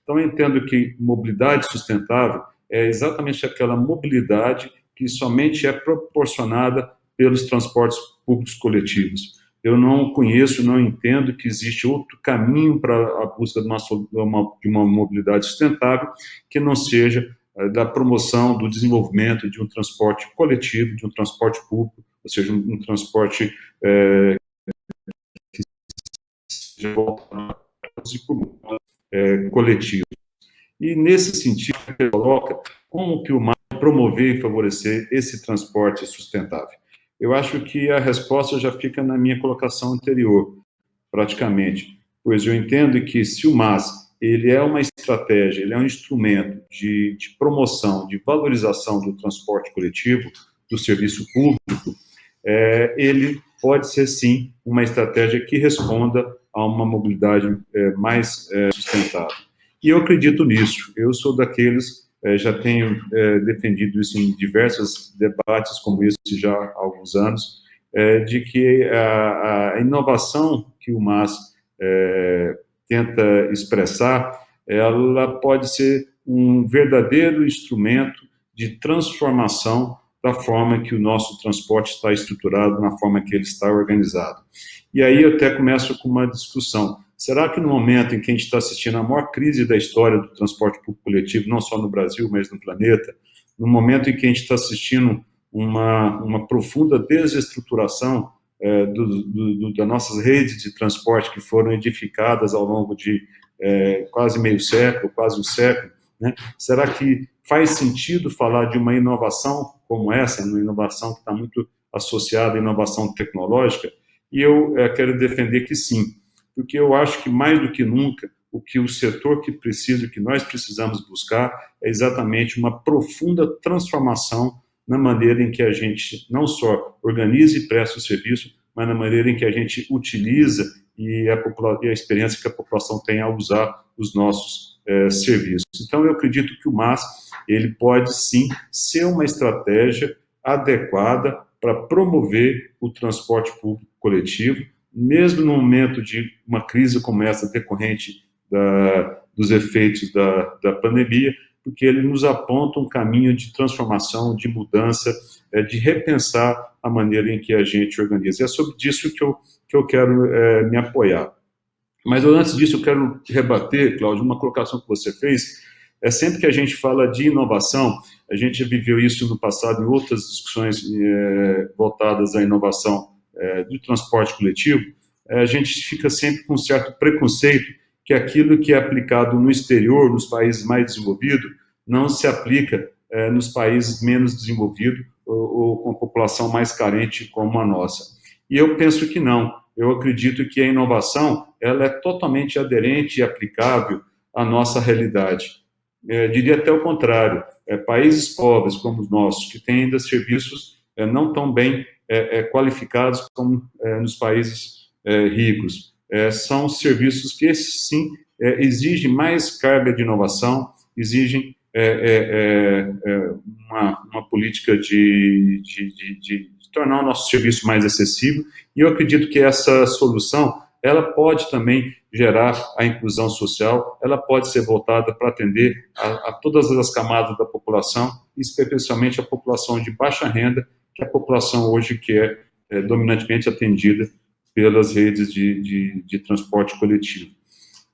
Então, eu entendo que mobilidade sustentável é exatamente aquela mobilidade que somente é proporcionada pelos transportes públicos coletivos. Eu não conheço, não entendo que existe outro caminho para a busca de uma mobilidade sustentável que não seja da promoção, do desenvolvimento de um transporte coletivo, de um transporte público, ou seja, um transporte que seja voltado coletivo. E, nesse sentido, ele coloca como que o MAS promover e favorecer esse transporte sustentável. Eu acho que a resposta já fica na minha colocação anterior, praticamente, pois eu entendo que se o MAS ele é uma estratégia, ele é um instrumento de promoção, de valorização do transporte coletivo, do serviço público, ele pode ser, sim, uma estratégia que responda a uma mobilidade mais sustentável. E eu acredito nisso. Eu sou daqueles, já tenho defendido isso em diversos debates como esse já há alguns anos, de que a inovação que o MAS tenta expressar, ela pode ser um verdadeiro instrumento de transformação da forma que o nosso transporte está estruturado, na forma que ele está organizado. E aí eu até começo com uma discussão. Será que no momento em que a gente está assistindo a maior crise da história do transporte público coletivo, não só no Brasil, mas no planeta, no momento em que a gente está assistindo uma profunda desestruturação das nossas redes de transporte que foram edificadas ao longo de quase meio século, quase um século, né? Será que faz sentido falar de uma inovação como essa, uma inovação que está muito associada à inovação tecnológica? E eu quero defender que sim, porque eu acho que mais do que nunca, o que o setor que precisa, o que nós precisamos buscar, é exatamente uma profunda transformação na maneira em que a gente não só organiza e presta o serviço, mas na maneira em que a gente utiliza e a experiência que a população tem ao usar os nossos serviços. Então, eu acredito que o MAS, ele pode sim ser uma estratégia adequada para promover o transporte público coletivo, mesmo no momento de uma crise como essa decorrente dos efeitos da pandemia, porque ele nos aponta um caminho de transformação, de mudança, de repensar a maneira em que a gente organiza. E é sobre isso que eu quero me apoiar. Mas antes disso, eu quero rebater, Cláudio, uma colocação que você fez. Sempre que a gente fala de inovação, a gente já viveu isso no passado em outras discussões voltadas à inovação do transporte coletivo, a gente fica sempre com um certo preconceito que aquilo que é aplicado no exterior, nos países mais desenvolvidos, não se aplica nos países menos desenvolvidos ou com a população mais carente como a nossa. E eu penso que não. Eu acredito que a inovação ela é totalmente aderente e aplicável à nossa realidade. Diria até o contrário. Países pobres como os nossos, que têm ainda serviços não tão bem qualificados como nos países ricos, são serviços que, sim, exigem mais carga de inovação, exigem uma política de tornar o nosso serviço mais acessível, e eu acredito que essa solução, ela pode também gerar a inclusão social, ela pode ser voltada para atender a todas as camadas da população, especialmente a população de baixa renda, que é a população hoje que é dominantemente atendida pelas redes de transporte coletivo.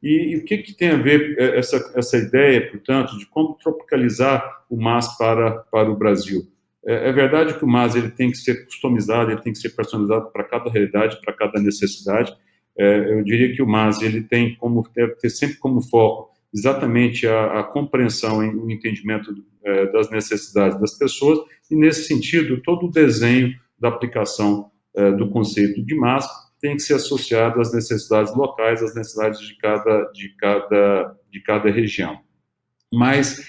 E o que tem a ver essa ideia, portanto, de como tropicalizar o MAS para o Brasil? É verdade que o MAS ele tem que ser customizado, ele tem que ser personalizado para cada realidade, para cada necessidade. Eu diria que o MAS ele deve ter sempre como foco exatamente a compreensão e o entendimento das necessidades das pessoas, e nesse sentido, todo o desenho da aplicação do conceito de MAS tem que ser associado às necessidades locais, às necessidades de cada região. Mas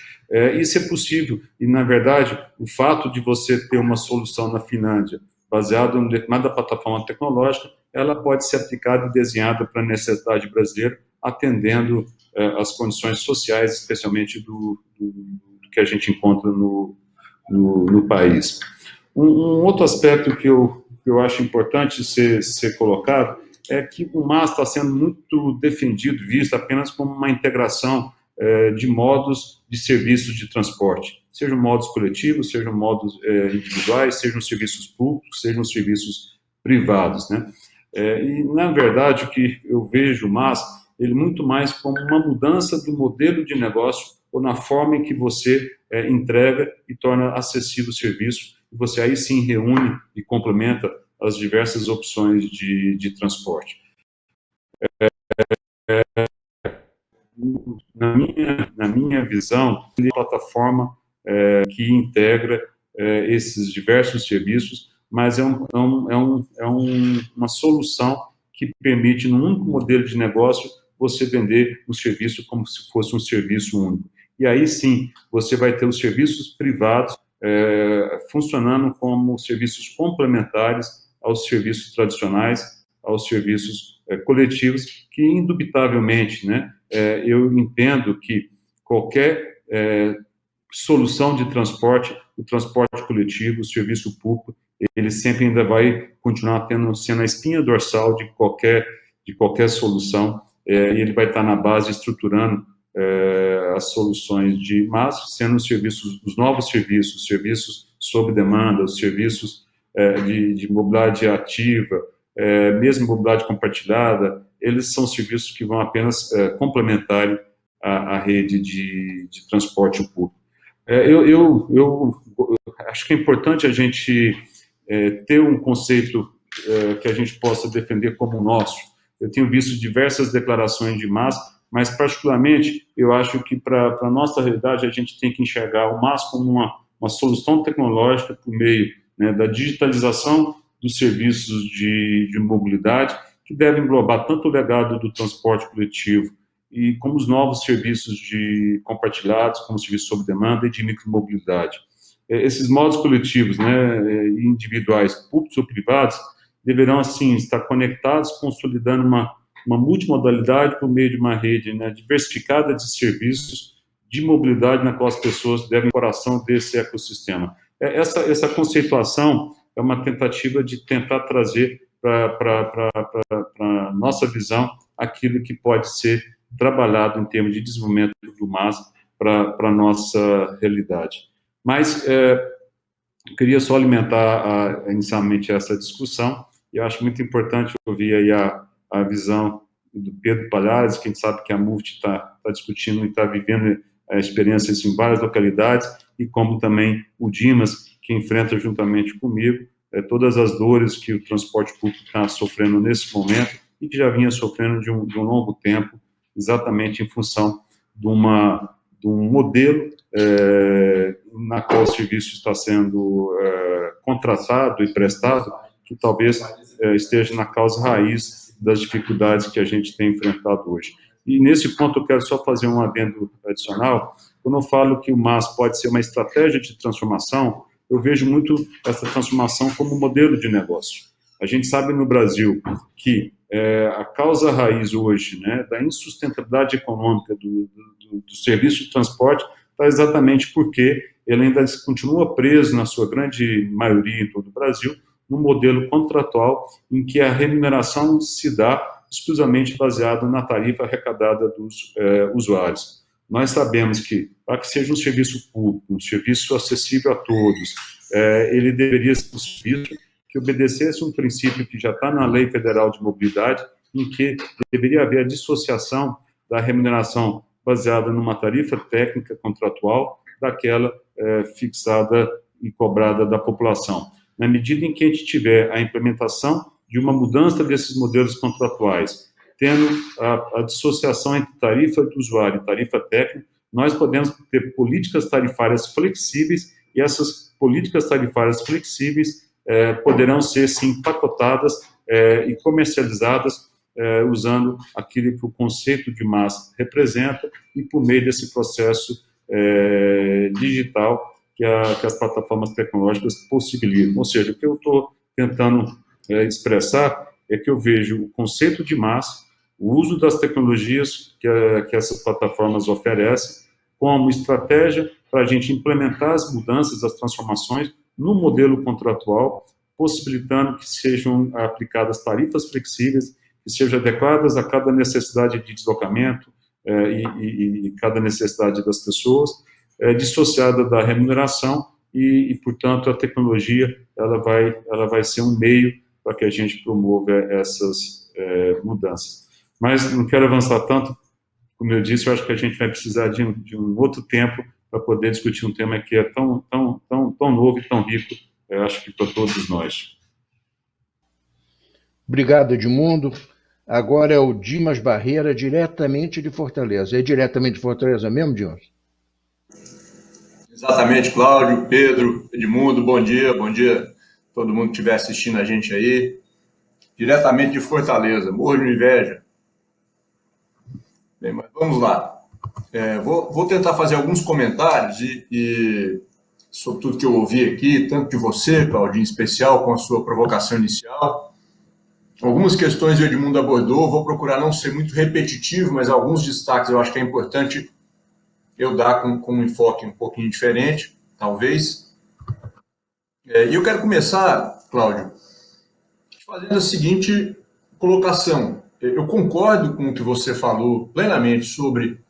isso é possível, e, na verdade, o fato de você ter uma solução na Finlândia, baseada em uma determinada plataforma tecnológica, ela pode ser aplicada e desenhada para a necessidade brasileira, atendendo as condições sociais, especialmente do que a gente encontra no país. Um outro aspecto que eu acho importante ser colocado é que o MAS está sendo muito defendido, visto apenas como uma integração de modos de serviços de transporte, sejam modos coletivos, sejam modos individuais, sejam serviços públicos, sejam serviços privados, né? E, na verdade, o que eu vejo o MAS, ele muito mais como uma mudança do modelo de negócio ou na forma em que você entrega e torna acessível o serviço, e você aí sim reúne e complementa as diversas opções de transporte. Na minha visão, é uma plataforma que integra esses diversos serviços, mas é uma solução que permite, num único modelo de negócio, você vender o serviço como se fosse um serviço único. E aí sim, você vai ter os serviços privados funcionando como serviços complementares aos serviços tradicionais, aos serviços coletivos, que indubitavelmente, né, eu entendo que qualquer solução de transporte, o transporte coletivo, o serviço público, ele sempre ainda vai continuar sendo a espinha dorsal de qualquer solução, e ele vai estar na base estruturando as soluções de massa, sendo os novos serviços sob demanda, os serviços de mobilidade ativa, mesmo mobilidade compartilhada, eles são serviços que vão apenas complementarem a rede de transporte público. Eu acho que é importante a gente ter um conceito que a gente possa defender como nosso. Eu tenho visto diversas declarações de massa, mas, particularmente, eu acho que, para a nossa realidade, a gente tem que enxergar o MaaS como uma solução tecnológica por meio, né, da digitalização dos serviços de mobilidade, que deve englobar tanto o legado do transporte coletivo e como os novos serviços de compartilhados, como serviços sob demanda e de micromobilidade. Esses modos coletivos, né, individuais, públicos ou privados, deverão, assim, estar conectados, consolidando uma multimodalidade por meio de uma rede, né, diversificada de serviços de mobilidade na qual as pessoas devem o coração desse ecossistema. Essa conceituação é uma tentativa de tentar trazer para a nossa visão aquilo que pode ser trabalhado em termos de desenvolvimento do MaaS para a nossa realidade. Mas eu queria só alimentar inicialmente essa discussão, e eu acho muito importante ouvir aí a visão do Pedro Palhares, que a gente sabe que a MUFT está discutindo e está vivendo experiências em várias localidades, e como também o Dimas, que enfrenta juntamente comigo todas as dores que o transporte público está sofrendo nesse momento e que já vinha sofrendo de um longo tempo, exatamente em função de um modelo na qual o serviço está sendo contratado e prestado, que talvez esteja na causa raiz das dificuldades que a gente tem enfrentado hoje. E nesse ponto eu quero só fazer um adendo adicional. Quando eu falo que o MaaS pode ser uma estratégia de transformação, eu vejo muito essa transformação como modelo de negócio. A gente sabe no Brasil que a causa raiz hoje, né, da insustentabilidade econômica do serviço de transporte está exatamente porque ele ainda continua preso, na sua grande maioria em todo o Brasil, num modelo contratual em que a remuneração se dá exclusivamente baseada na tarifa arrecadada dos usuários. Nós sabemos que, para que seja um serviço público, um serviço acessível a todos, ele deveria ser um serviço que obedecesse um princípio que já está na Lei Federal de Mobilidade, em que deveria haver a dissociação da remuneração baseada numa tarifa técnica contratual daquela fixada e cobrada da população. Na medida em que a gente tiver a implementação de uma mudança desses modelos contratuais, tendo a dissociação entre tarifa do usuário e tarifa técnica, nós podemos ter políticas tarifárias flexíveis, e essas políticas tarifárias flexíveis poderão ser, sim, pacotadas e comercializadas usando aquilo que o conceito de MaaS representa e por meio desse processo digital que as plataformas tecnológicas possibilitam. Ou seja, o que eu estou tentando expressar é que eu vejo o conceito de MaaS, o uso das tecnologias que essas plataformas oferecem, como estratégia para a gente implementar as mudanças, as transformações no modelo contratual, possibilitando que sejam aplicadas tarifas flexíveis, que sejam adequadas a cada necessidade de deslocamento e cada necessidade das pessoas, dissociada da remuneração e, portanto, a tecnologia ela vai ser um meio para que a gente promova essas mudanças. Mas não quero avançar tanto, como eu disse, eu acho que a gente vai precisar de um outro tempo para poder discutir um tema que é tão novo e tão rico, acho que para todos nós. Obrigado, Edmundo. Agora é o Dimas Barreira, diretamente de Fortaleza. É diretamente de Fortaleza mesmo, Dimas? Exatamente, Cláudio, Pedro, Edmundo, bom dia todo mundo que estiver assistindo a gente aí, diretamente de Fortaleza, morro de inveja. Bem, mas vamos lá. Vou tentar fazer alguns comentários e sobre tudo que eu ouvi aqui, tanto de você, Claudinho, em especial, com a sua provocação inicial. Algumas questões o Edmundo abordou, vou procurar não ser muito repetitivo, mas alguns destaques eu acho que é importante eu dar com um enfoque um pouquinho diferente, talvez. E eu quero começar, Cláudio, fazendo a seguinte colocação. Eu concordo com o que você falou plenamente sobre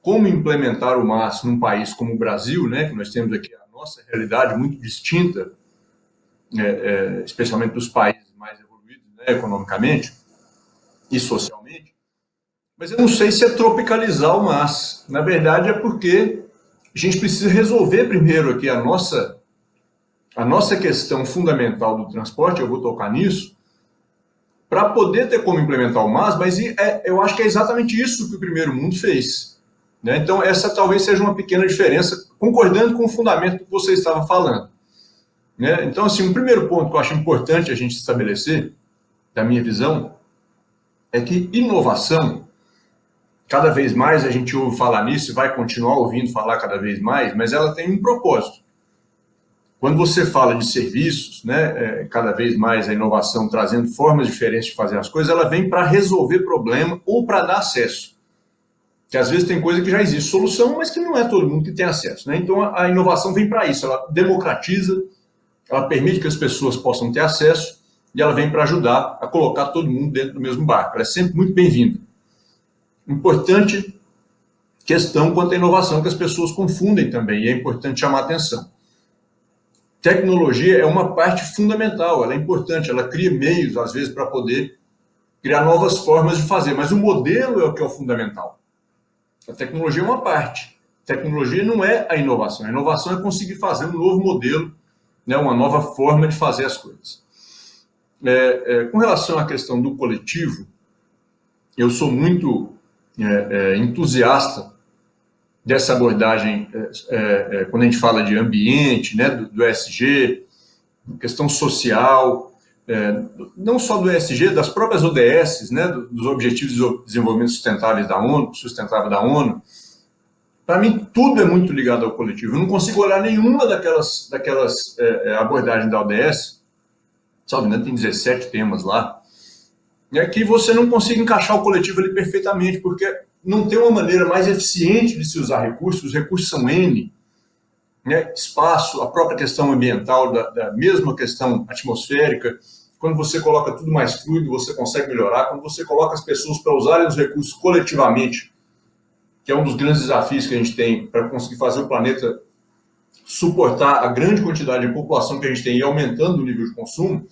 como implementar o MAS num país como o Brasil, né, que nós temos aqui a nossa realidade muito distinta, especialmente dos países mais evoluídos, né, economicamente e socialmente. Mas eu não sei se é tropicalizar o MAS. Na verdade, é porque a gente precisa resolver primeiro aqui a nossa questão fundamental do transporte, eu vou tocar nisso, para poder ter como implementar o MAS, mas eu acho que é exatamente isso que o primeiro mundo fez. Né? Então, essa talvez seja uma pequena diferença, concordando com o fundamento que você estava falando. Né? Então, assim, um primeiro ponto que eu acho importante a gente estabelecer, da minha visão, é que inovação, cada vez mais a gente ouve falar nisso, e vai continuar ouvindo falar cada vez mais, mas ela tem um propósito. Quando você fala de serviços, né, cada vez mais a inovação trazendo formas diferentes de fazer as coisas, ela vem para resolver problema ou para dar acesso. Que às vezes tem coisa que já existe solução, mas que não é todo mundo que tem acesso. Né? Então a inovação vem para isso, ela democratiza, ela permite que as pessoas possam ter acesso e ela vem para ajudar a colocar todo mundo dentro do mesmo barco. Ela é sempre muito bem-vinda. Importante questão quanto à inovação, que as pessoas confundem também, e é importante chamar a atenção. Tecnologia é uma parte fundamental, ela é importante, ela cria meios, às vezes, para poder criar novas formas de fazer, mas o modelo é o que é o fundamental. A tecnologia é uma parte. A tecnologia não é a inovação é conseguir fazer um novo modelo, né, uma nova forma de fazer as coisas. Com relação à questão do coletivo, eu sou muito entusiasta dessa abordagem, quando a gente fala de ambiente, né, do ESG, questão social, não só do ESG, das próprias ODS, né, dos Objetivos de Desenvolvimento Sustentável da ONU. Para mim, tudo é muito ligado ao coletivo. Eu não consigo olhar nenhuma daquelas abordagens da ODS, sabe, né, tem 17 temas lá, que você não consiga encaixar o coletivo ali perfeitamente, porque não tem uma maneira mais eficiente de se usar recursos, os recursos são N, né? Espaço, a própria questão ambiental, da mesma questão atmosférica. Quando você coloca tudo mais fluido, você consegue melhorar. Quando você coloca as pessoas para usarem os recursos coletivamente, que é um dos grandes desafios que a gente tem para conseguir fazer o planeta suportar a grande quantidade de população que a gente tem e aumentando o nível de consumo,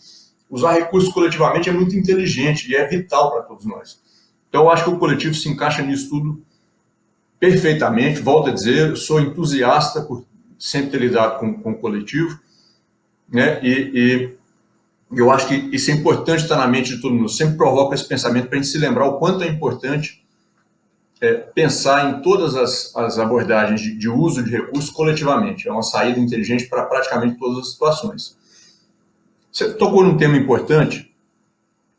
usar recursos coletivamente é muito inteligente e é vital para todos nós. Então, eu acho que o coletivo se encaixa nisso tudo perfeitamente. Volto a dizer, eu sou entusiasta por sempre ter lidado com o coletivo, né? E eu acho que isso é importante estar na mente de todo mundo. Eu sempre provoco esse pensamento para a gente se lembrar o quanto é importante pensar em todas as abordagens de uso de recursos coletivamente. É uma saída inteligente para praticamente todas as situações. Você tocou num tema importante,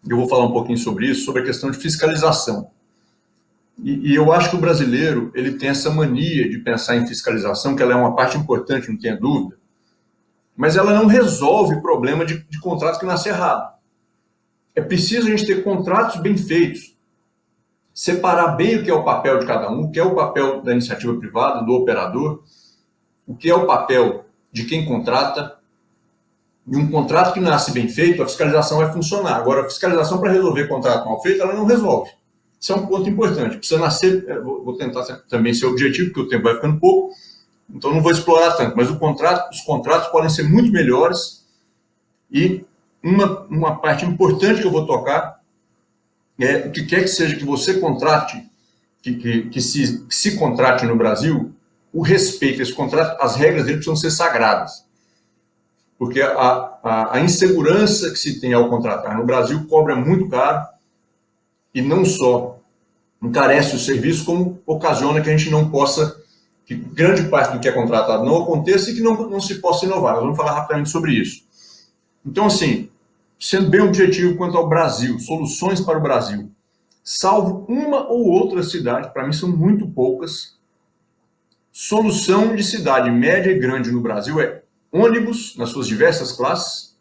eu vou falar um pouquinho sobre isso, sobre a questão de fiscalização. E eu acho que o brasileiro ele tem essa mania de pensar em fiscalização, que ela é uma parte importante, não tenha dúvida, mas ela não resolve o problema de contratos que nascem errado. É preciso a gente ter contratos bem feitos, separar bem o que é o papel de cada um, o que é o papel da iniciativa privada, do operador, o que é o papel de quem contrata. E um contrato que nasce bem feito, a fiscalização vai funcionar. Agora, a fiscalização para resolver contrato mal feito, ela não resolve. Isso é um ponto importante. Precisa nascer, vou tentar também ser objetivo, porque o tempo vai ficando pouco, então não vou explorar tanto, mas os contratos podem ser muito melhores e uma parte importante que eu vou tocar é o que quer que seja que você contrate, que se contrate no Brasil, o respeito a esse contrato, as regras dele precisam ser sagradas. Porque a insegurança que se tem ao contratar no Brasil cobra muito caro e não só encarece o serviço, como ocasiona que a gente não possa, que grande parte do que é contratado não aconteça e que não se possa inovar. Nós vamos falar rapidamente sobre isso. Então, assim, sendo bem objetivo quanto ao Brasil, soluções para o Brasil. salvo uma ou outra cidade, para mim são muito poucas, solução de cidade média e grande no Brasil é ônibus nas suas diversas classes.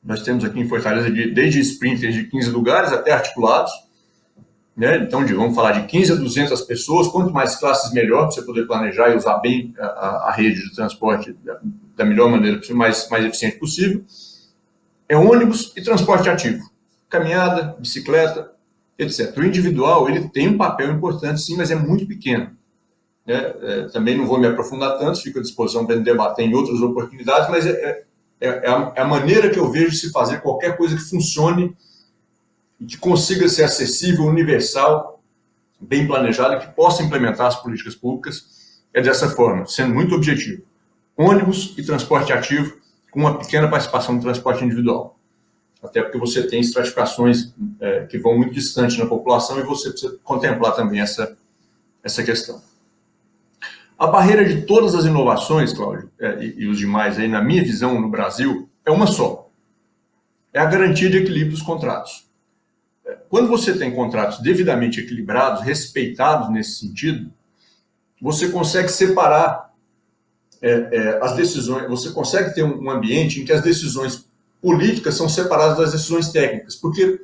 Nós temos aqui em Fortaleza desde sprinters de 15 lugares até articulados, né? Então vamos falar de 15 a 200 pessoas, quanto mais classes melhor, para você poder planejar e usar bem a rede de transporte da melhor maneira possível, mais eficiente possível. É ônibus e transporte ativo, caminhada, bicicleta, etc. O individual ele tem um papel importante sim, mas é muito pequeno. Também não vou me aprofundar tanto, fico à disposição para debater em outras oportunidades, mas é a maneira que eu vejo de se fazer qualquer coisa que funcione e que consiga ser acessível, universal, bem planejada, que possa implementar as políticas públicas, é dessa forma, sendo muito objetivo. Ônibus e transporte ativo, com uma pequena participação no transporte individual. Até porque você tem estratificações que vão muito distante na população e você precisa contemplar também essa questão. A barreira de todas as inovações, Cláudio, e os demais, aí, na minha visão, no Brasil, é uma só. É a garantia de equilíbrio dos contratos. Quando você tem contratos devidamente equilibrados, respeitados nesse sentido, você consegue separar as decisões, você consegue ter um ambiente em que as decisões políticas são separadas das decisões técnicas, porque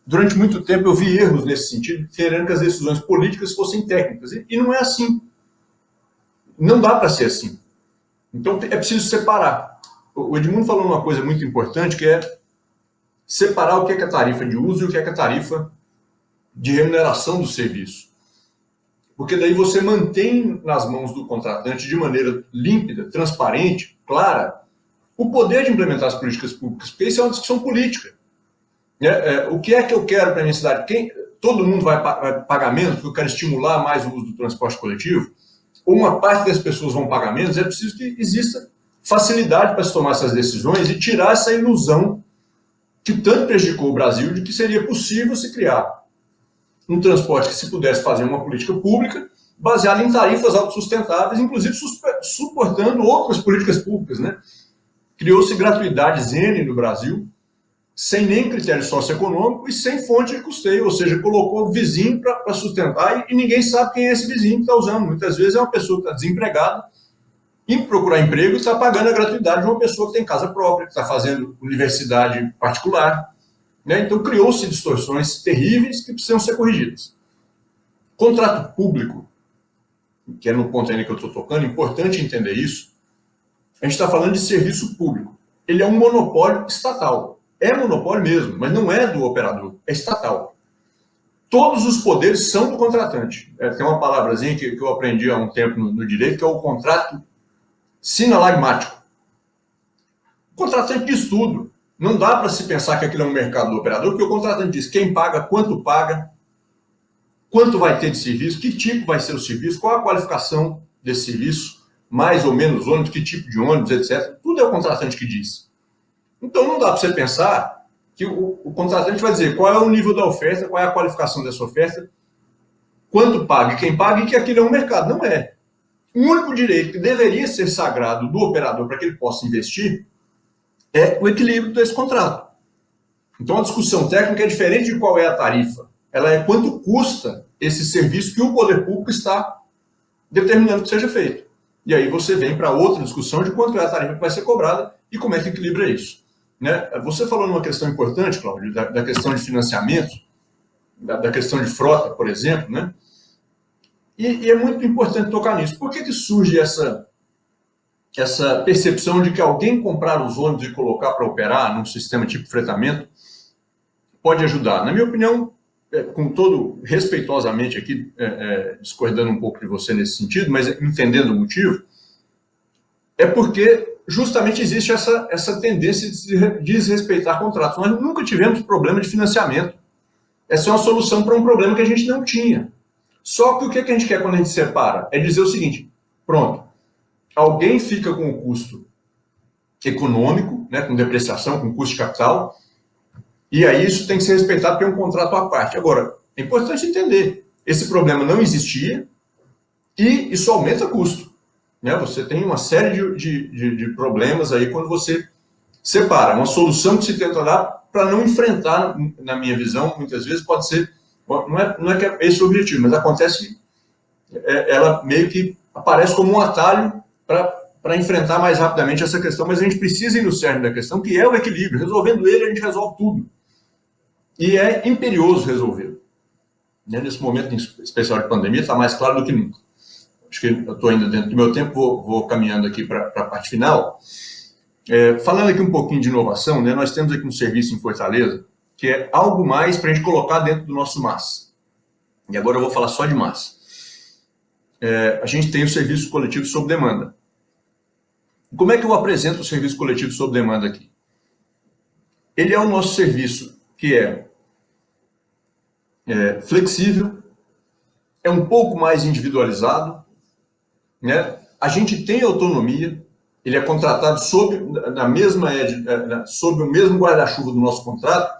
durante muito tempo eu vi erros nesse sentido, querendo que as decisões políticas fossem técnicas, e não é assim. Não dá para ser assim. Então é preciso separar. O Edmundo falou uma coisa muito importante, que é separar o que é a tarifa de uso e o que é a tarifa de remuneração do serviço. Porque daí você mantém nas mãos do contratante, de maneira límpida, transparente, clara, o poder de implementar as políticas públicas, porque isso é uma discussão política. O que é que eu quero para a minha cidade? Todo mundo vai pagar menos, porque eu quero estimular mais o uso do transporte coletivo? Ou uma parte das pessoas vão pagar menos? É preciso que exista facilidade para se tomar essas decisões e tirar essa ilusão que tanto prejudicou o Brasil de que seria possível se criar um transporte que se pudesse fazer uma política pública baseada em tarifas autossustentáveis, inclusive suportando outras políticas públicas, né? Criou-se gratuidade N no Brasil, sem nem critério socioeconômico e sem fonte de custeio, ou seja, colocou o vizinho para sustentar e ninguém sabe quem é esse vizinho que está usando. Muitas vezes é uma pessoa que está desempregada, indo procurar emprego e está pagando a gratuidade de uma pessoa que tem casa própria, que está fazendo universidade particular. Né? Então criou-se distorções terríveis que precisam ser corrigidas. Contrato público, que é no ponto ainda que eu estou tocando, é importante entender isso. A gente está falando de serviço público. Ele é um monopólio estatal. É monopólio mesmo, mas não é do operador, é estatal. Todos os poderes são do contratante. Tem uma palavrazinha que eu aprendi há um tempo no direito, que é o contrato sinalagmático. O contratante diz tudo. Não dá para se pensar que aquilo é um mercado do operador, porque o contratante diz quem paga, quanto vai ter de serviço, que tipo vai ser o serviço, qual a qualificação desse serviço, mais ou menos ônibus, que tipo de ônibus, etc. Tudo é o contratante que diz. Então não dá para você pensar que o contratante vai dizer qual é o nível da oferta, qual é a qualificação dessa oferta, quanto paga e quem paga, e que aquilo é um mercado. Não é. O único direito que deveria ser sagrado do operador para que ele possa investir é o equilíbrio desse contrato. Então a discussão técnica é diferente de qual é a tarifa. Ela é quanto custa esse serviço que o poder público está determinando que seja feito. E aí você vem para outra discussão de quanto é a tarifa que vai ser cobrada e como é que equilibra isso. Né? Você falou numa questão importante, Cláudio, da questão de financiamento, da questão de frota, por exemplo, né? E é muito importante tocar nisso. Por que surge essa percepção de que alguém comprar os ônibus e colocar para operar num sistema tipo fretamento pode ajudar? Na minha opinião, com todo respeitosamente aqui, discordando um pouco de você nesse sentido, mas entendendo o motivo, é porque justamente existe essa tendência de desrespeitar contratos. Nós nunca tivemos problema de financiamento. Essa é uma solução para um problema que a gente não tinha. Só que o que a gente quer quando a gente separa? É dizer o seguinte, pronto, alguém fica com o custo econômico, né, com depreciação, com custo de capital, e aí isso tem que ser respeitado por um contrato à parte. Agora, é importante entender, esse problema não existia e isso aumenta custo. Né? Você tem uma série de problemas aí quando você separa. Uma solução que se tenta dar para não enfrentar, na minha visão, muitas vezes pode ser não é que é esse o objetivo, mas acontece que ela meio que aparece como um atalho para enfrentar mais rapidamente essa questão, mas a gente precisa ir no cerne da questão, que é o equilíbrio. Resolvendo ele, a gente resolve tudo. E é imperioso resolver. Nesse momento especial de pandemia, está mais claro do que nunca. Acho que eu estou ainda dentro do meu tempo, vou caminhando aqui para a parte final. Falando aqui um pouquinho de inovação, né, nós temos aqui um serviço em Fortaleza, que é algo mais para a gente colocar dentro do nosso MAS. E agora eu vou falar só de MAS. A gente tem o serviço coletivo sob demanda. Como é que eu apresento o serviço coletivo sob demanda aqui? Ele é o nosso serviço que é flexível, é um pouco mais individualizado, né? A gente tem autonomia, ele é contratado sob o mesmo guarda-chuva do nosso contrato,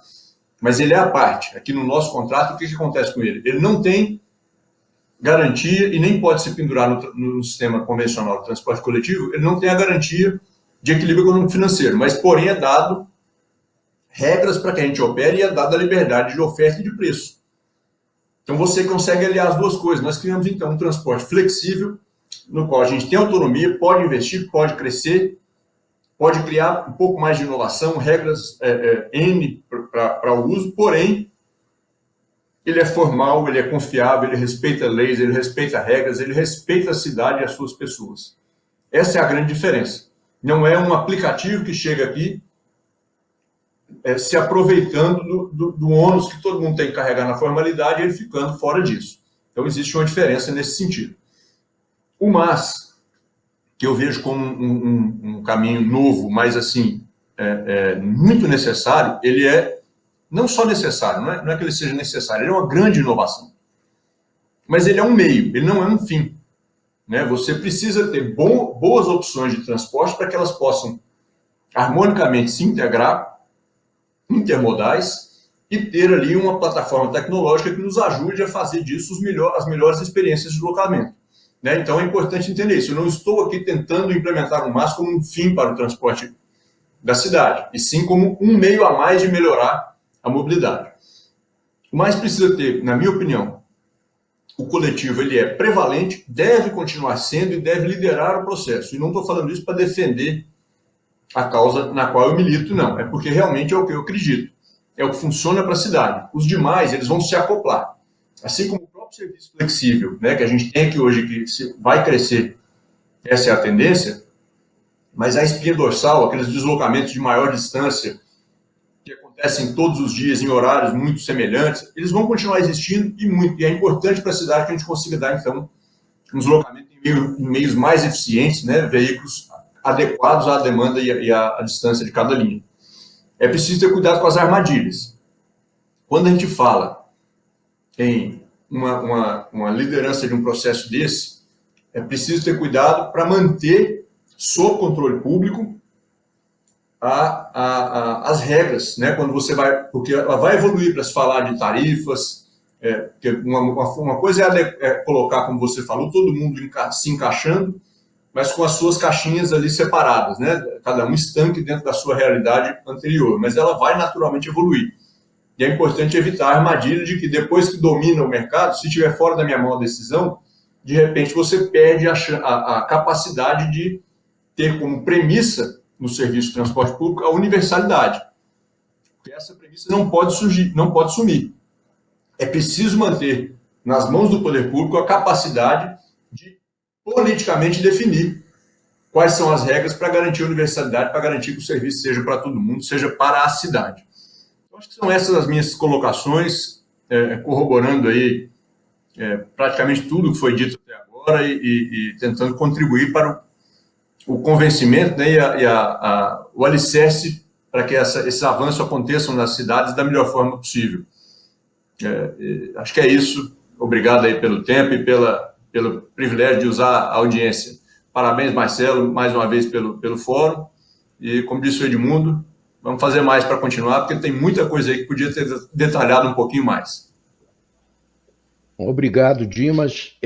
mas ele é à parte. Aqui no nosso contrato, o que acontece com ele? Ele não tem garantia e nem pode se pendurar no sistema convencional de transporte coletivo, ele não tem a garantia de equilíbrio econômico-financeiro, mas, porém, é dado regras para que a gente opere e é dada a liberdade de oferta e de preço. Então, você consegue aliar as duas coisas. Nós criamos, então, um transporte flexível, no qual a gente tem autonomia, pode investir, pode crescer, pode criar um pouco mais de inovação, regras N para o uso, porém, ele é formal, ele é confiável, ele respeita leis, ele respeita regras, ele respeita a cidade e as suas pessoas. Essa é a grande diferença. Não é um aplicativo que chega aqui se aproveitando do ônus que todo mundo tem que carregar na formalidade e ele ficando fora disso. Então, existe uma diferença nesse sentido. O MAS, que eu vejo como um caminho novo, mas assim, muito necessário, ele é não só necessário, não é que ele seja necessário, ele é uma grande inovação. Mas ele é um meio, ele não é um fim. Né? Você precisa ter boas opções de transporte para que elas possam harmonicamente se integrar, intermodais, e ter ali uma plataforma tecnológica que nos ajude a fazer disso as melhores experiências de deslocamento. Né? Então é importante entender isso. Eu não estou aqui tentando implementar o MAS como um fim para o transporte da cidade, e sim como um meio a mais de melhorar a mobilidade. O MAS precisa ter, na minha opinião, o coletivo ele é prevalente, deve continuar sendo e deve liderar o processo. E não estou falando isso para defender a causa na qual eu milito, não. É porque realmente é o que eu acredito. É o que funciona para a cidade. Os demais, eles vão se acoplar. Assim como o próprio serviço flexível, né, que a gente tem aqui hoje, que vai crescer, essa é a tendência, mas a espinha dorsal, aqueles deslocamentos de maior distância, que acontecem todos os dias em horários muito semelhantes, eles vão continuar existindo e é importante para a cidade que a gente consiga dar, então, um deslocamento em meios mais eficientes, né, veículos adequados à demanda e à distância de cada linha. É preciso ter cuidado com as armadilhas. Quando a gente fala em uma liderança de um processo desse, é preciso ter cuidado para manter sob controle público as regras, né? Quando você vai, porque ela vai evoluir para se falar de tarifas, porque uma coisa é colocar, como você falou, todo mundo se encaixando, mas com as suas caixinhas ali separadas, né? Cada um estanque dentro da sua realidade anterior, mas ela vai naturalmente evoluir. E é importante evitar a armadilha de que depois que domina o mercado, se estiver fora da minha mão a decisão, de repente você perde a capacidade de ter como premissa no serviço de transporte público a universalidade. Porque essa premissa não pode sumir. É preciso manter nas mãos do poder público a capacidade de politicamente definir quais são as regras para garantir a universalidade, para garantir que o serviço seja para todo mundo, seja para a cidade. Eu acho que são essas as minhas colocações, corroborando aí praticamente tudo que foi dito até agora e tentando contribuir para o convencimento, né, o alicerce para que esses avanços aconteçam nas cidades da melhor forma possível. Acho que é isso. Obrigado aí pelo tempo e pelo privilégio de usar a audiência. Parabéns, Marcelo, mais uma vez pelo fórum. E, como disse o Edmundo, vamos fazer mais para continuar, porque tem muita coisa aí que podia ter detalhado um pouquinho mais. Obrigado, Dimas.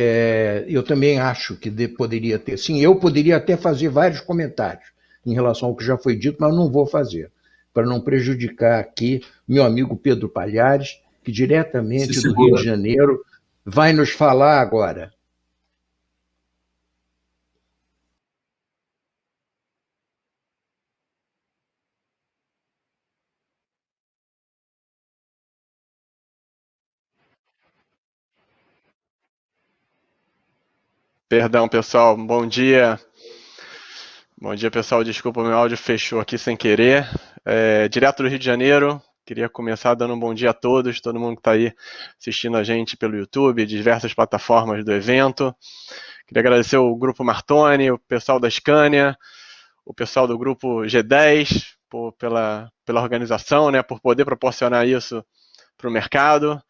Eu também acho que poderia ter. Sim, eu poderia até fazer vários comentários em relação ao que já foi dito, mas não vou fazer, para não prejudicar aqui meu amigo Pedro Palhares que diretamente Se do Rio de segura. Janeiro vai nos falar agora. Perdão, pessoal. Bom dia. Bom dia, pessoal. Desculpa, meu áudio fechou aqui sem querer. Direto do Rio de Janeiro, queria começar dando um bom dia a todos, todo mundo que está aí assistindo a gente pelo YouTube, diversas plataformas do evento. Queria agradecer o Grupo Martoni, o pessoal da Scania, o pessoal do Grupo G10 pela organização, né, por poder proporcionar isso para o mercado.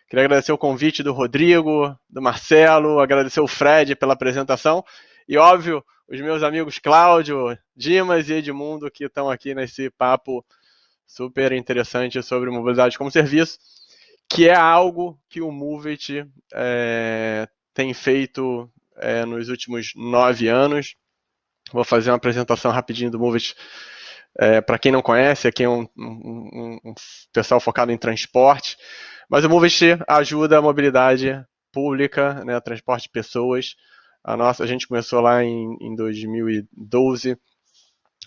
Queria agradecer o convite do Rodrigo, do Marcelo, agradecer o Fred pela apresentação e, óbvio, os meus amigos Cláudio, Dimas e Edmundo que estão aqui nesse papo super interessante sobre mobilidade como serviço, que é algo que o Moovit tem feito nos últimos 9 anos. Vou fazer uma apresentação rapidinho do Moovit. Para quem não conhece, aqui é um pessoal focado em transporte, mas o Moovit ajuda a mobilidade pública, né, transporte de pessoas. A gente começou lá em 2012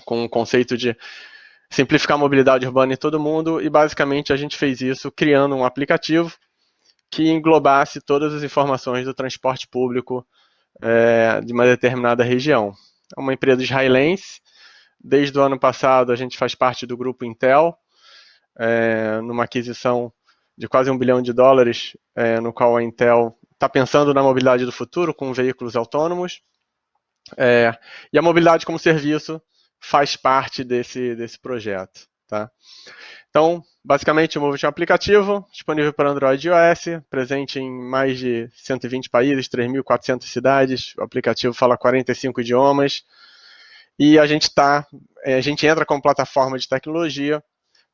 com o conceito de simplificar a mobilidade urbana em todo mundo e basicamente a gente fez isso criando um aplicativo que englobasse todas as informações do transporte público de uma determinada região. É uma empresa israelense. Desde o ano passado, a gente faz parte do grupo Intel, numa aquisição de quase $1 bilhão, no qual a Intel está pensando na mobilidade do futuro com veículos autônomos. E a mobilidade como serviço faz parte desse projeto. Tá? Então, basicamente, o Moovit é um aplicativo disponível para Android e iOS, presente em mais de 120 países, 3.400 cidades. O aplicativo fala 45 idiomas. E a gente entra como plataforma de tecnologia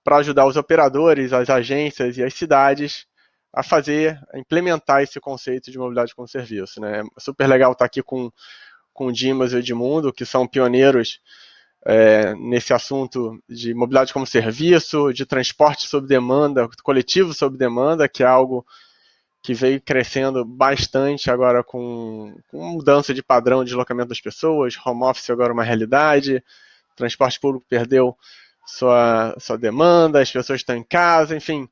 para ajudar os operadores, as agências e as cidades a implementar esse conceito de mobilidade como serviço. Né? É super legal estar aqui com o Dimas e o Edmundo, que são pioneiros nesse assunto de mobilidade como serviço, de transporte sob demanda, coletivo sob demanda, que é algo que veio crescendo bastante agora com mudança de padrão de deslocamento das pessoas, home office agora é uma realidade, transporte público perdeu sua demanda, as pessoas estão em casa, enfim.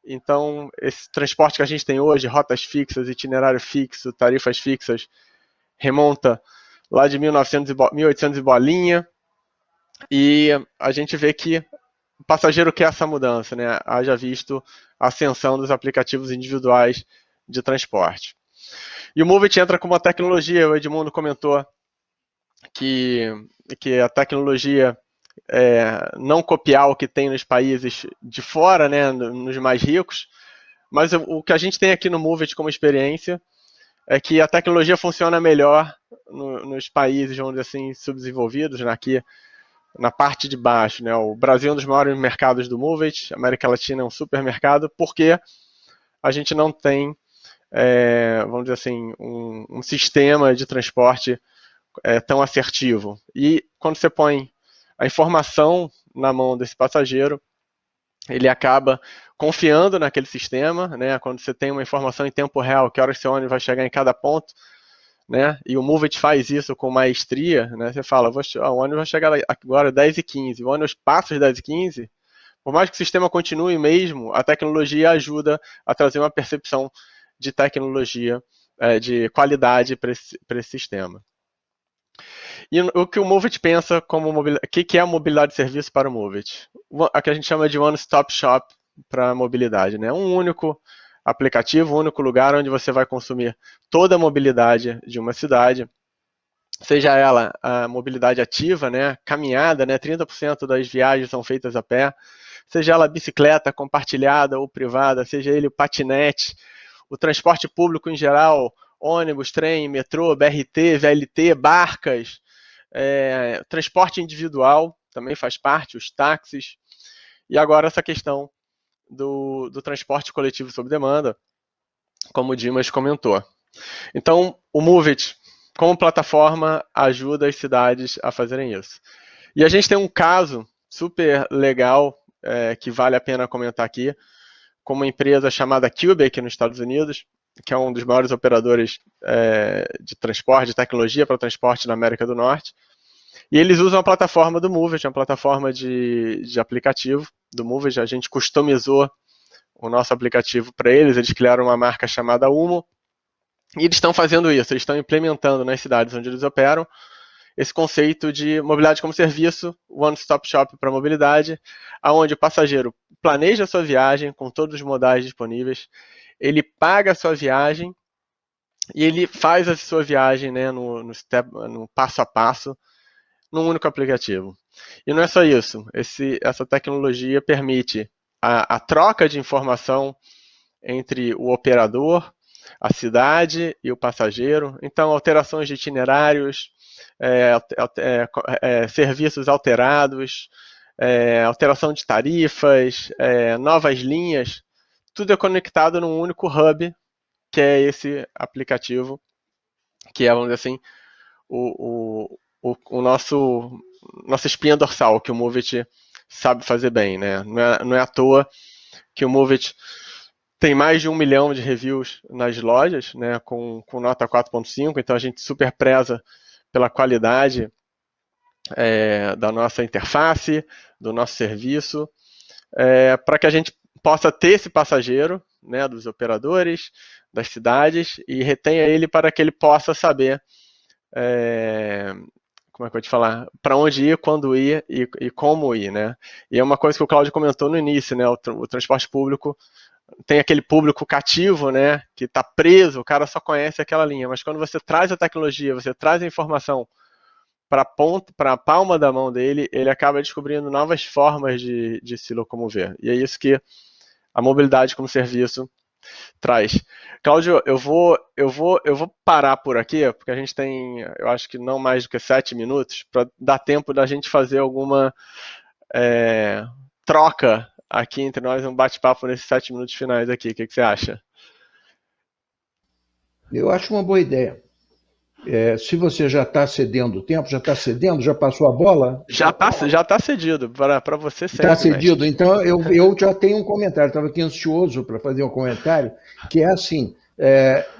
Então, esse transporte que a gente tem hoje, rotas fixas, itinerário fixo, tarifas fixas, remonta lá de 1800 e bolinha, e a gente vê que o passageiro quer essa mudança, né? Haja visto a ascensão dos aplicativos individuais de transporte. E o Moovit entra com uma tecnologia, o Edmundo comentou que a tecnologia não copiar o que tem nos países de fora, né, nos mais ricos, mas o que a gente tem aqui no Moovit como experiência é que a tecnologia funciona melhor nos países, vamos dizer assim, subdesenvolvidos, né, aqui na parte de baixo, né? O Brasil é um dos maiores mercados do Moovit, a América Latina é um supermercado, porque a gente não tem, vamos dizer assim, um sistema de transporte tão assertivo. E quando você põe a informação na mão desse passageiro, ele acaba confiando naquele sistema, né? Quando você tem uma informação em tempo real, que hora seu ônibus vai chegar em cada ponto, né? E o Moovit faz isso com maestria, né? Você fala, o ônibus vai chegar agora 10h15, o ônibus passa às 10h15, por mais que o sistema continue mesmo, a tecnologia ajuda a trazer uma percepção de tecnologia, de qualidade para esse sistema. E o que o Moovit pensa como mobilidade, o que é a mobilidade de serviço para o Moovit? A que a gente chama de one-stop shop para a mobilidade, né? Um único aplicativo, um único lugar onde você vai consumir toda a mobilidade de uma cidade, seja ela a mobilidade ativa, né, caminhada, né, 30% das viagens são feitas a pé, seja ela bicicleta compartilhada ou privada, seja ele o patinete, o transporte público em geral, ônibus, trem, metrô, BRT, VLT, barcas, transporte individual também faz parte, os táxis, e agora essa questão do transporte coletivo sob demanda, como o Dimas comentou. Então, o Moovit, como plataforma, ajuda as cidades a fazerem isso. E a gente tem um caso super legal, que vale a pena comentar aqui, com uma empresa chamada Quebec nos Estados Unidos, que é um dos maiores operadores de transporte, de tecnologia para transporte na América do Norte. E eles usam a plataforma do Movit, uma plataforma de aplicativo do Movit. A gente customizou o nosso aplicativo para eles, eles criaram uma marca chamada Umo, e eles estão fazendo isso, eles estão implementando nas cidades onde eles operam esse conceito de mobilidade como serviço, one-stop shop para mobilidade, onde o passageiro planeja a sua viagem com todos os modais disponíveis, ele paga a sua viagem e ele faz a sua viagem, né, no passo a passo, num único aplicativo. E não é só isso, essa tecnologia permite a troca de informação entre o operador, a cidade e o passageiro. Então, alterações de itinerários, serviços alterados, alteração de tarifas, novas linhas, tudo é conectado num único hub, que é esse aplicativo, que é, vamos dizer assim, o nossa espinha dorsal, que o Movit sabe fazer bem, né? Não é à toa que o Movit tem mais de 1 milhão de reviews nas lojas, né, com nota 4.5, então a gente super preza pela qualidade da nossa interface, do nosso serviço, para que a gente possa ter esse passageiro, né, dos operadores, das cidades, e retenha ele para que ele possa saber como é que eu vou te falar, para onde ir, quando ir e como ir, né? E é uma coisa que o Cláudio comentou no início, né? O transporte público tem aquele público cativo, né? Que está preso, o cara só conhece aquela linha. Mas quando você traz a tecnologia, você traz a informação para a palma da mão dele, ele acaba descobrindo novas formas de se locomover. E é isso que a mobilidade como serviço traz. Cláudio, eu vou parar por aqui, porque a gente tem, eu acho que não mais do que 7 minutos, para dar tempo da gente fazer alguma troca aqui entre nós, um bate-papo nesses 7 minutos finais aqui. O que você acha? Eu acho uma boa ideia. Se você já está cedendo o tempo, já passou a bola? Já tá cedido, para você sempre. Está cedido, mestre. Então eu já tenho um comentário, estava aqui ansioso para fazer um comentário, que é assim,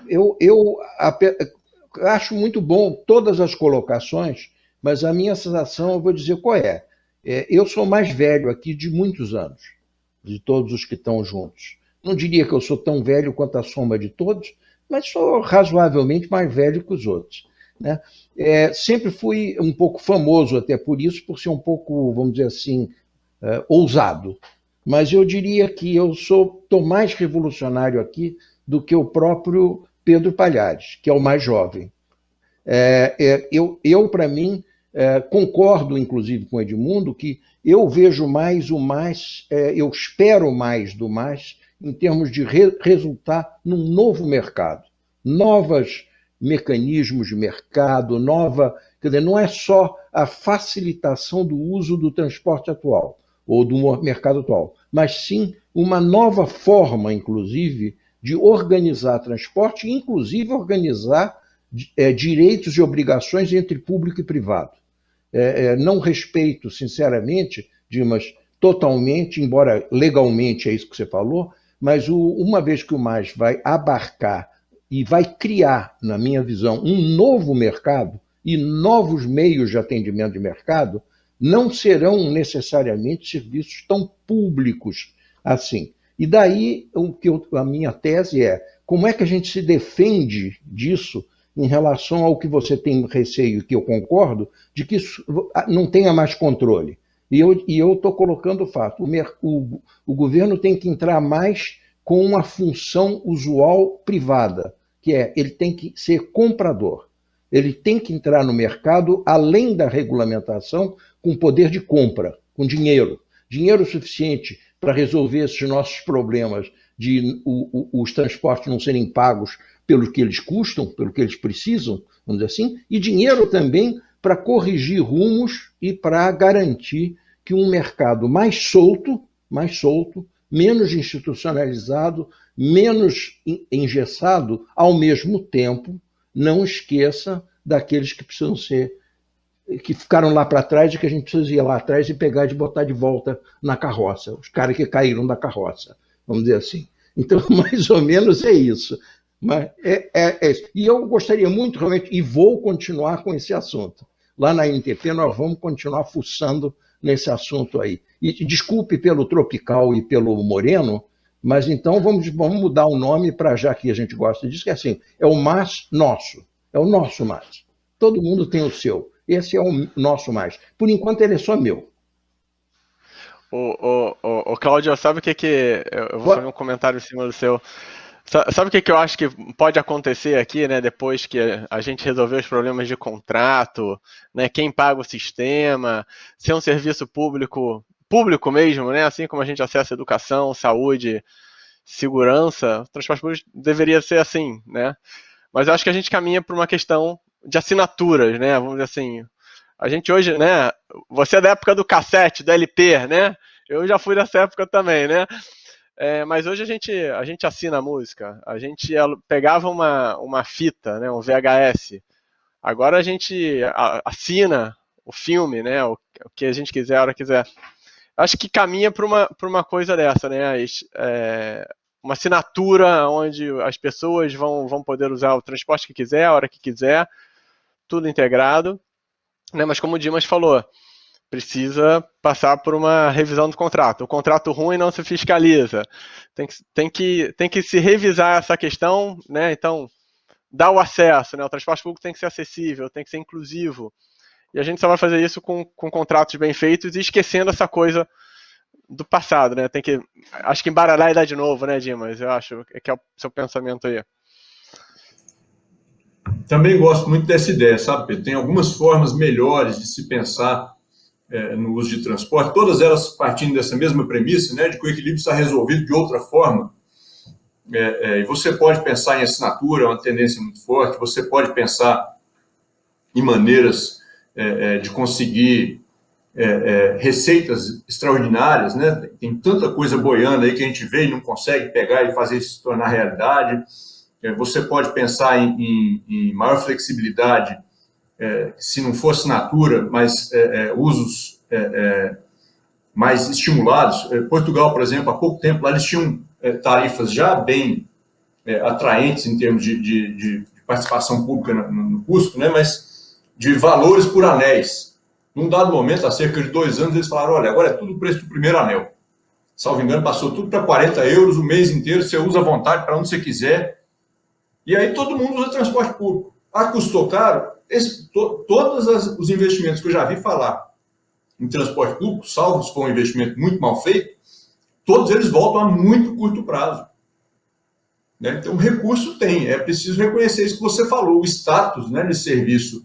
eu acho muito bom todas as colocações, mas a minha sensação, eu vou dizer qual é. Eu sou mais velho aqui de muitos anos, de todos os que estão juntos. Não diria que eu sou tão velho quanto a soma de todos, mas sou razoavelmente mais velho que os outros, né? Sempre fui um pouco famoso até por isso, por ser um pouco, vamos dizer assim, ousado. Mas eu diria que eu estou mais revolucionário aqui do que o próprio Pedro Palhares, que é o mais jovem. Eu para mim, concordo, inclusive, com o Edmundo, que eu vejo mais o mais, eu espero mais do mais, em termos de resultar num novo mercado, novos mecanismos de mercado, quer dizer, não é só a facilitação do uso do transporte atual, ou do mercado atual, mas sim uma nova forma, inclusive, de organizar transporte, e inclusive organizar direitos e obrigações entre público e privado. Não respeito, sinceramente, Dimas, totalmente, embora legalmente é isso que você falou, mas uma vez que o MAS vai abarcar e vai criar, na minha visão, um novo mercado e novos meios de atendimento de mercado, não serão necessariamente serviços tão públicos assim. E daí a minha tese é, como é que a gente se defende disso em relação ao que você tem receio, que eu concordo, de que isso não tenha mais controle. E eu estou colocando o fato, o governo tem que entrar mais com uma função usual privada, que ele tem que ser comprador. Ele tem que entrar no mercado, além da regulamentação, com poder de compra, com dinheiro. Dinheiro suficiente para resolver esses nossos problemas de os transportes não serem pagos pelo que eles custam, pelo que eles precisam, vamos dizer assim, e dinheiro também para corrigir rumos e para garantir que um mercado mais solto, menos institucionalizado, menos engessado, ao mesmo tempo, não esqueça daqueles que precisam ser, que ficaram lá para trás e que a gente precisa ir lá atrás e pegar e botar de volta na carroça, os caras que caíram da carroça. vamos dizer assim. Então, mais ou menos é isso. Mas e eu gostaria muito, realmente, e vou continuar com esse assunto. Lá na NTP, nós vamos continuar fuçando nesse assunto aí. E desculpe pelo Tropical e pelo Moreno, mas então vamos mudar o nome para, já que a gente gosta disso, que é assim, é o MAS nosso, é o nosso MAS. Todo mundo tem o seu. Esse é o nosso MAS. Por enquanto, ele é só meu. O Cláudio, sabe o que eu vou fazer um comentário em cima do seu. Sabe o que eu acho que pode acontecer aqui, né? Depois que a gente resolver os problemas de contrato, né? Quem paga o sistema, ser um serviço público mesmo, né? Assim como a gente acessa educação, saúde, segurança, o transporte público deveria ser assim, né? Mas eu acho que a gente caminha para uma questão de assinaturas, né? Vamos dizer assim, a gente hoje, né? Você é da época do cassete, do LP, né? Eu já fui dessa época também, né? Mas hoje a gente assina a música, a gente pegava uma fita, né? Um VHS. Agora a gente assina o filme, né? O que a gente quiser, a hora que quiser. Acho que caminha para uma coisa dessa, né? Uma assinatura onde as pessoas vão poder usar o transporte que quiser, a hora que quiser, tudo integrado, né? Mas como o Dimas falou, precisa passar por uma revisão do contrato. O contrato ruim não se fiscaliza. Tem que se revisar essa questão, né? Então, dar o acesso, né? O transporte público tem que ser acessível, tem que ser inclusivo. E a gente só vai fazer isso com contratos bem feitos e esquecendo essa coisa do passado, né? Acho que embaralhar a idade de novo, né, Dimas? Eu acho que é o seu pensamento aí. Também gosto muito dessa ideia, sabe, Pedro? Tem algumas formas melhores de se pensar no uso de transporte, todas elas partindo dessa mesma premissa, né, de que o equilíbrio está resolvido de outra forma. E você pode pensar em assinatura, é uma tendência muito forte, você pode pensar em maneiras de conseguir receitas extraordinárias, né? Tem tanta coisa boiando aí que a gente vê e não consegue pegar e fazer isso se tornar realidade. Você pode pensar em maior flexibilidade, se não for assinatura, mas usos mais estimulados. Portugal, por exemplo, há pouco tempo, lá eles tinham tarifas já bem atraentes em termos de participação pública no custo, né? Mas de valores por anéis. Num dado momento, há cerca de 2 anos, eles falaram, olha, agora é tudo o preço do primeiro anel. Salvo engano, passou tudo para 40 euros o mês inteiro, você usa à vontade para onde você quiser. E aí todo mundo usa transporte público. Custou caro? Todos os investimentos que eu já vi falar em transporte público, salvo se for um investimento muito mal feito, todos eles voltam a muito curto prazo. Né? Então, recurso tem. É preciso reconhecer isso que você falou, o status, né, de serviço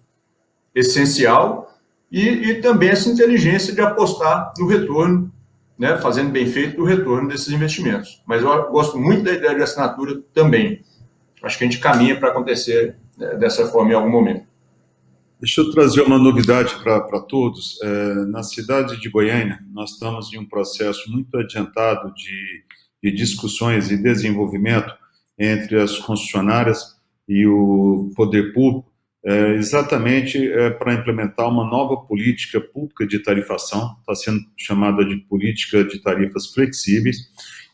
essencial e também essa inteligência de apostar no retorno, né, fazendo bem feito o retorno desses investimentos. Mas eu gosto muito da ideia de assinatura também. Acho que a gente caminha para acontecer dessa forma em algum momento. Deixa eu trazer uma novidade para todos. Na cidade de Goiânia, nós estamos em um processo muito adiantado de discussões e desenvolvimento entre as concessionárias e o poder público, exatamente para implementar uma nova política pública de tarifação, está sendo chamada de política de tarifas flexíveis,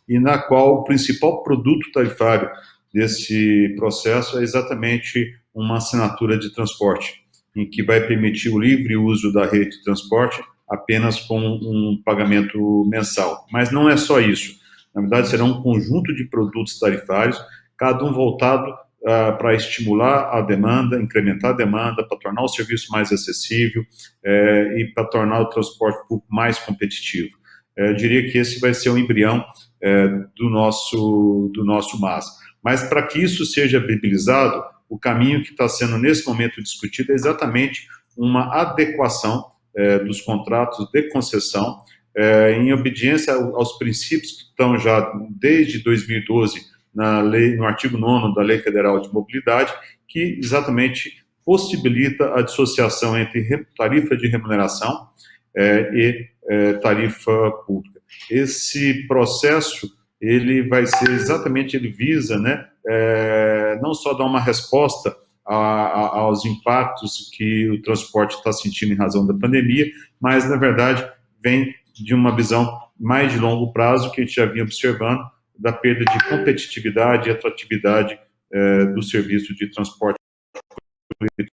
e na qual o principal produto tarifário desse processo é exatamente uma assinatura de transporte, em que vai permitir o livre uso da rede de transporte apenas com um pagamento mensal. Mas não é só isso. Na verdade, será um conjunto de produtos tarifários, cada um voltado para estimular a demanda, incrementar a demanda, para tornar o serviço mais acessível e para tornar o transporte público mais competitivo. Eu diria que esse vai ser o embrião do nosso MAS. Mas para que isso seja viabilizado, o caminho que está sendo nesse momento discutido é exatamente uma adequação dos contratos de concessão em obediência aos princípios que estão já desde 2012 no artigo 9º da Lei Federal de Mobilidade, que exatamente possibilita a dissociação entre tarifa de remuneração e tarifa pública. Esse processo, ele vai ser exatamente, ele visa, né, não só dar uma resposta aos impactos que o transporte está sentindo em razão da pandemia, mas, na verdade, vem de uma visão mais de longo prazo que a gente já vinha observando da perda de competitividade e atratividade do serviço de transporte coletivo.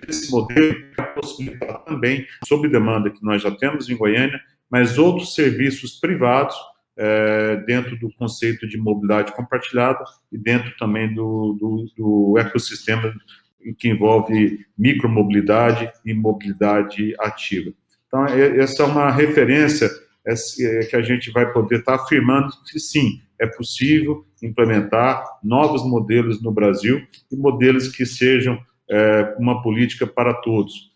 Esse modelo vai possibilitar também, sob demanda que nós já temos em Goiânia, mas outros serviços privados dentro do conceito de mobilidade compartilhada e dentro também do ecossistema que envolve micromobilidade e mobilidade ativa. Então, essa é uma referência que a gente vai poder estar afirmando que, sim, é possível implementar novos modelos no Brasil e modelos que sejam uma política para todos.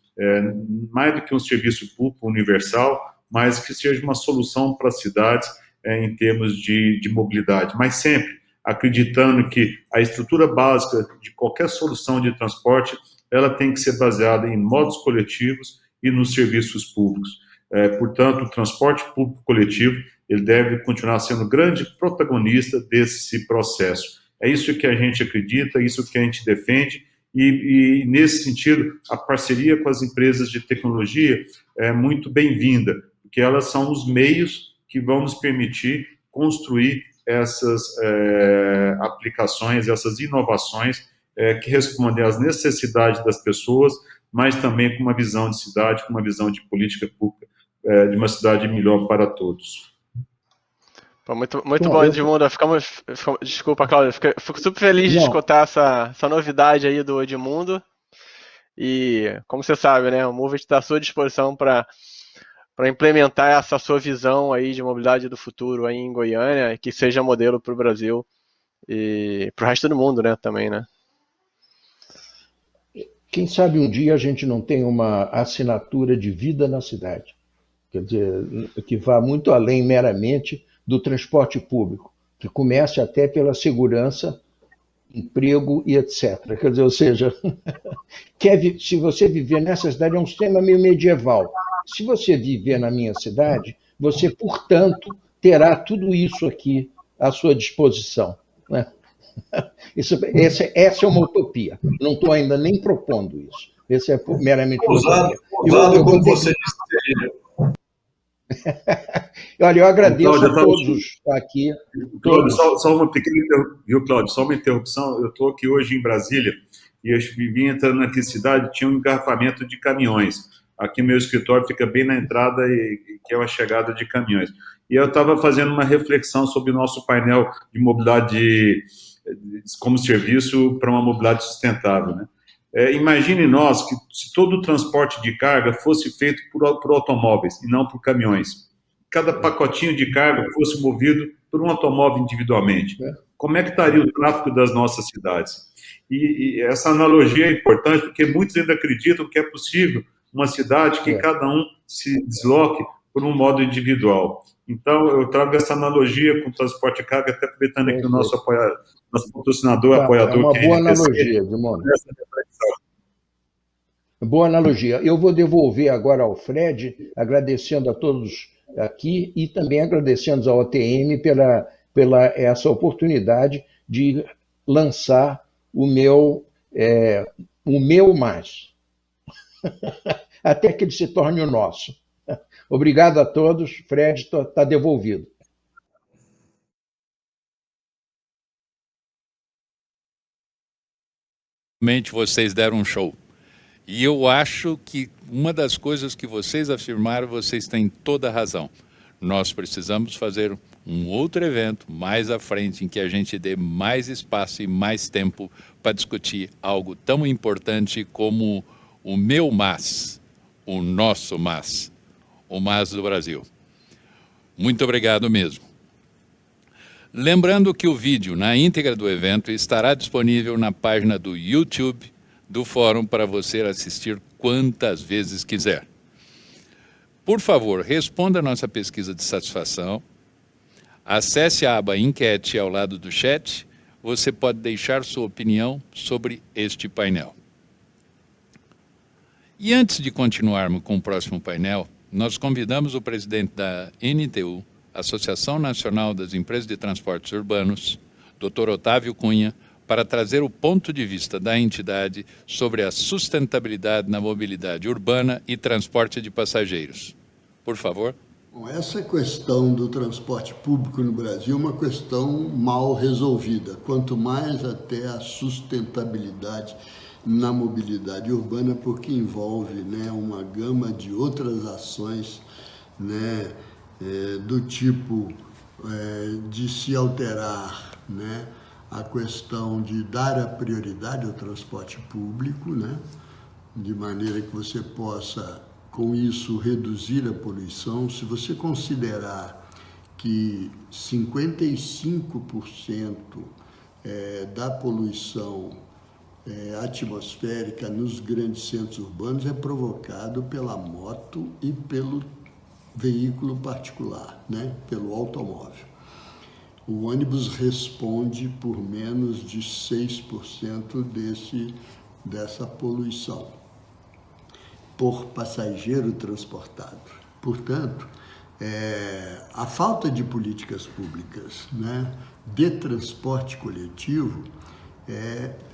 Mais do que um serviço público universal, mas que seja uma solução para as cidades em termos de mobilidade. Mas sempre acreditando que a estrutura básica de qualquer solução de transporte, ela tem que ser baseada em modos coletivos e nos serviços públicos. Portanto, o transporte público coletivo, ele deve continuar sendo grande protagonista desse processo. É isso que a gente acredita, é isso que a gente defende, e nesse sentido, a parceria com as empresas de tecnologia é muito bem-vinda, porque elas são os meios que vão nos permitir construir essas aplicações, essas inovações que respondem às necessidades das pessoas, mas também com uma visão de cidade, com uma visão de política pública, de uma cidade melhor para todos. Muito bom, Edmundo. Desculpa, Cláudio. Fico super feliz de escutar essa novidade aí do Edmundo. E, como você sabe, né, o Movit está à sua disposição para implementar essa sua visão aí de mobilidade do futuro aí em Goiânia, que seja modelo para o Brasil e para o resto do mundo, né, também, né? Quem sabe um dia a gente não tem uma assinatura de vida na cidade, quer dizer, que vá muito além meramente do transporte público, que comece até pela segurança, emprego e etc. Quer dizer, ou seja, se você viver nessa cidade, é um sistema meio medieval. Se você viver na minha cidade, você, portanto, terá tudo isso aqui à sua disposição, né? Essa é uma utopia. Não estou ainda nem propondo isso. Esse é meramente uma utopia. Usado como você disse. Olha, eu agradeço a todos aqui. Cláudio, só uma pequena, viu, Cláudio? Só uma interrupção. Eu estou aqui hoje em Brasília e eu vim entrando naquela cidade, tinha um engarrafamento de caminhões. Aqui meu escritório fica bem na entrada, que é uma chegada de caminhões. E eu estava fazendo uma reflexão sobre o nosso painel de mobilidade como serviço para uma mobilidade sustentável, né? Imagine nós que se todo o transporte de carga fosse feito por automóveis e não por caminhões. Cada pacotinho de carga fosse movido por um automóvel individualmente. Como é que estaria o tráfego das nossas cidades? E essa analogia é importante porque muitos ainda acreditam que é possível uma cidade que cada um se desloque por um modo individual. Então, eu trago essa analogia com o transporte de carga, até aproveitando aqui o nosso patrocinador, apoiador. É uma boa analogia, Edmundo. Boa analogia. Eu vou devolver agora ao Fred, agradecendo a todos aqui e também agradecendo ao OTM pela essa oportunidade de lançar o meu mais. Até que ele se torne o nosso. Obrigado a todos. Fred, está devolvido. Realmente vocês deram um show. E eu acho que uma das coisas que vocês afirmaram, vocês têm toda a razão. Nós precisamos fazer um outro evento mais à frente, em que a gente dê mais espaço e mais tempo para discutir algo tão importante como o meu MAS, o nosso MAS, o MAS do Brasil. Muito obrigado mesmo. Lembrando que o vídeo na íntegra do evento estará disponível na página do YouTube do Fórum para você assistir quantas vezes quiser. Por favor, responda a nossa pesquisa de satisfação. Acesse a aba Enquete ao lado do chat. Você pode deixar sua opinião sobre este painel. E antes de continuarmos com o próximo painel, nós convidamos o presidente da NTU, Associação Nacional das Empresas de Transportes Urbanos, Dr. Otávio Cunha, para trazer o ponto de vista da entidade sobre a sustentabilidade na mobilidade urbana e transporte de passageiros. Por favor. Bom, essa questão do transporte público no Brasil é uma questão mal resolvida, quanto mais até a sustentabilidade na mobilidade urbana, porque envolve, né, uma gama de outras ações, né, do tipo de se alterar, né, a questão de dar a prioridade ao transporte público, né, de maneira que você possa, com isso, reduzir a poluição. Se você considerar que 55% da poluição atmosférica nos grandes centros urbanos é provocado pela moto e pelo veículo particular, né? Pelo automóvel. O ônibus responde por menos de 6% dessa poluição por passageiro transportado. Portanto, a falta de políticas públicas, né, de transporte coletivo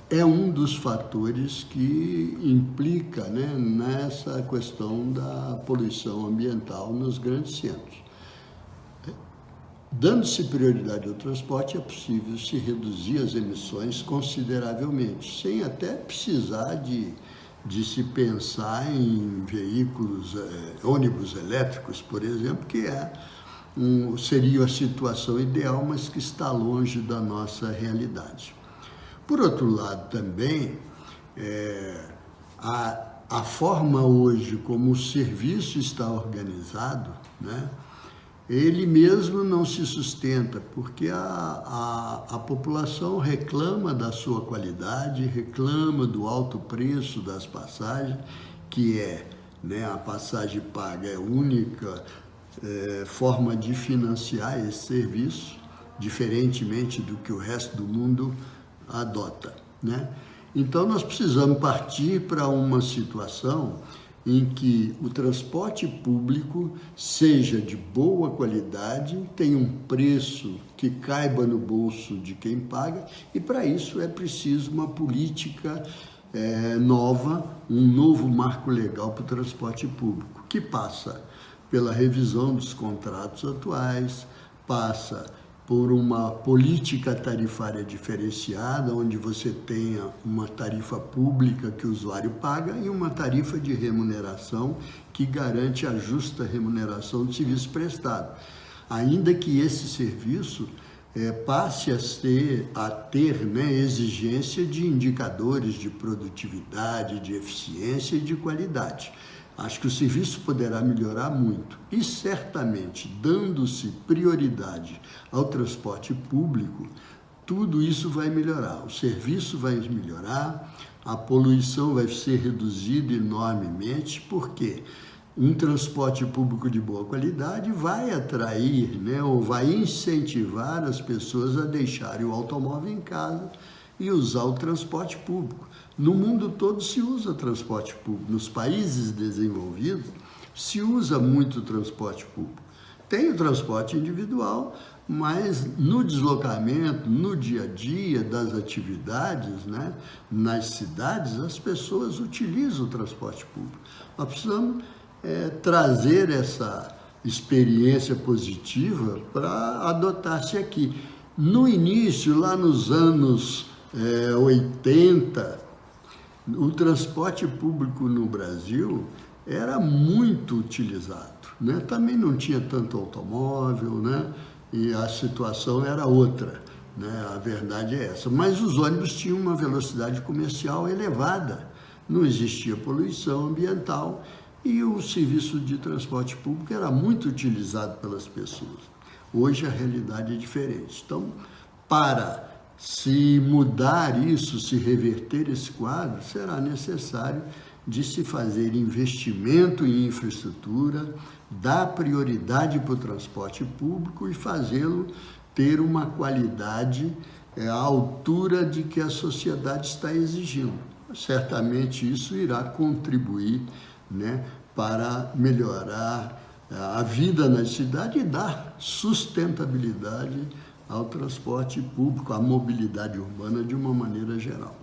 é um dos fatores que implica, né, nessa questão da poluição ambiental nos grandes centros. Dando-se prioridade ao transporte, é possível se reduzir as emissões consideravelmente, sem até precisar de se pensar em veículos, ônibus elétricos, por exemplo, que seria a situação ideal, mas que está longe da nossa realidade. Por outro lado, também, a forma hoje como o serviço está organizado, né, ele mesmo não se sustenta, porque a população reclama da sua qualidade, reclama do alto preço das passagens, que né, a passagem paga é a única forma de financiar esse serviço, diferentemente do que o resto do mundo adota, né? Então, nós precisamos partir para uma situação em que o transporte público seja de boa qualidade, tenha um preço que caiba no bolso de quem paga, e para isso é preciso uma política nova, um novo marco legal para o transporte público, que passa pela revisão dos contratos atuais, passa por uma política tarifária diferenciada, onde você tenha uma tarifa pública que o usuário paga e uma tarifa de remuneração que garante a justa remuneração do serviço prestado. Ainda que esse serviço passe a ter, né, exigência de indicadores de produtividade, de eficiência e de qualidade. Acho que o serviço poderá melhorar muito e, certamente, dando-se prioridade ao transporte público, tudo isso vai melhorar. O serviço vai melhorar, a poluição vai ser reduzida enormemente, porque um transporte público de boa qualidade vai atrair, né, ou vai incentivar as pessoas a deixarem o automóvel em casa e usar o transporte público. No mundo todo se usa transporte público. Nos países desenvolvidos se usa muito transporte público. Tem o transporte individual, mas no deslocamento, no dia a dia das atividades, né, nas cidades, as pessoas utilizam o transporte público. Nós precisamos trazer essa experiência positiva para adotar-se aqui. No início, lá nos anos 80, o transporte público no Brasil era muito utilizado, né? Também não tinha tanto automóvel, né? E a situação era outra, né? A verdade é essa. Mas os ônibus tinham uma velocidade comercial elevada, não existia poluição ambiental e o serviço de transporte público era muito utilizado pelas pessoas. Hoje a realidade é diferente. Então, para se mudar isso, se reverter esse quadro, será necessário de se fazer investimento em infraestrutura, dar prioridade para o transporte público e fazê-lo ter uma qualidade à altura de que a sociedade está exigindo. Certamente isso irá contribuir, né, para melhorar a vida na cidade e dar sustentabilidade ao transporte público, à mobilidade urbana de uma maneira geral.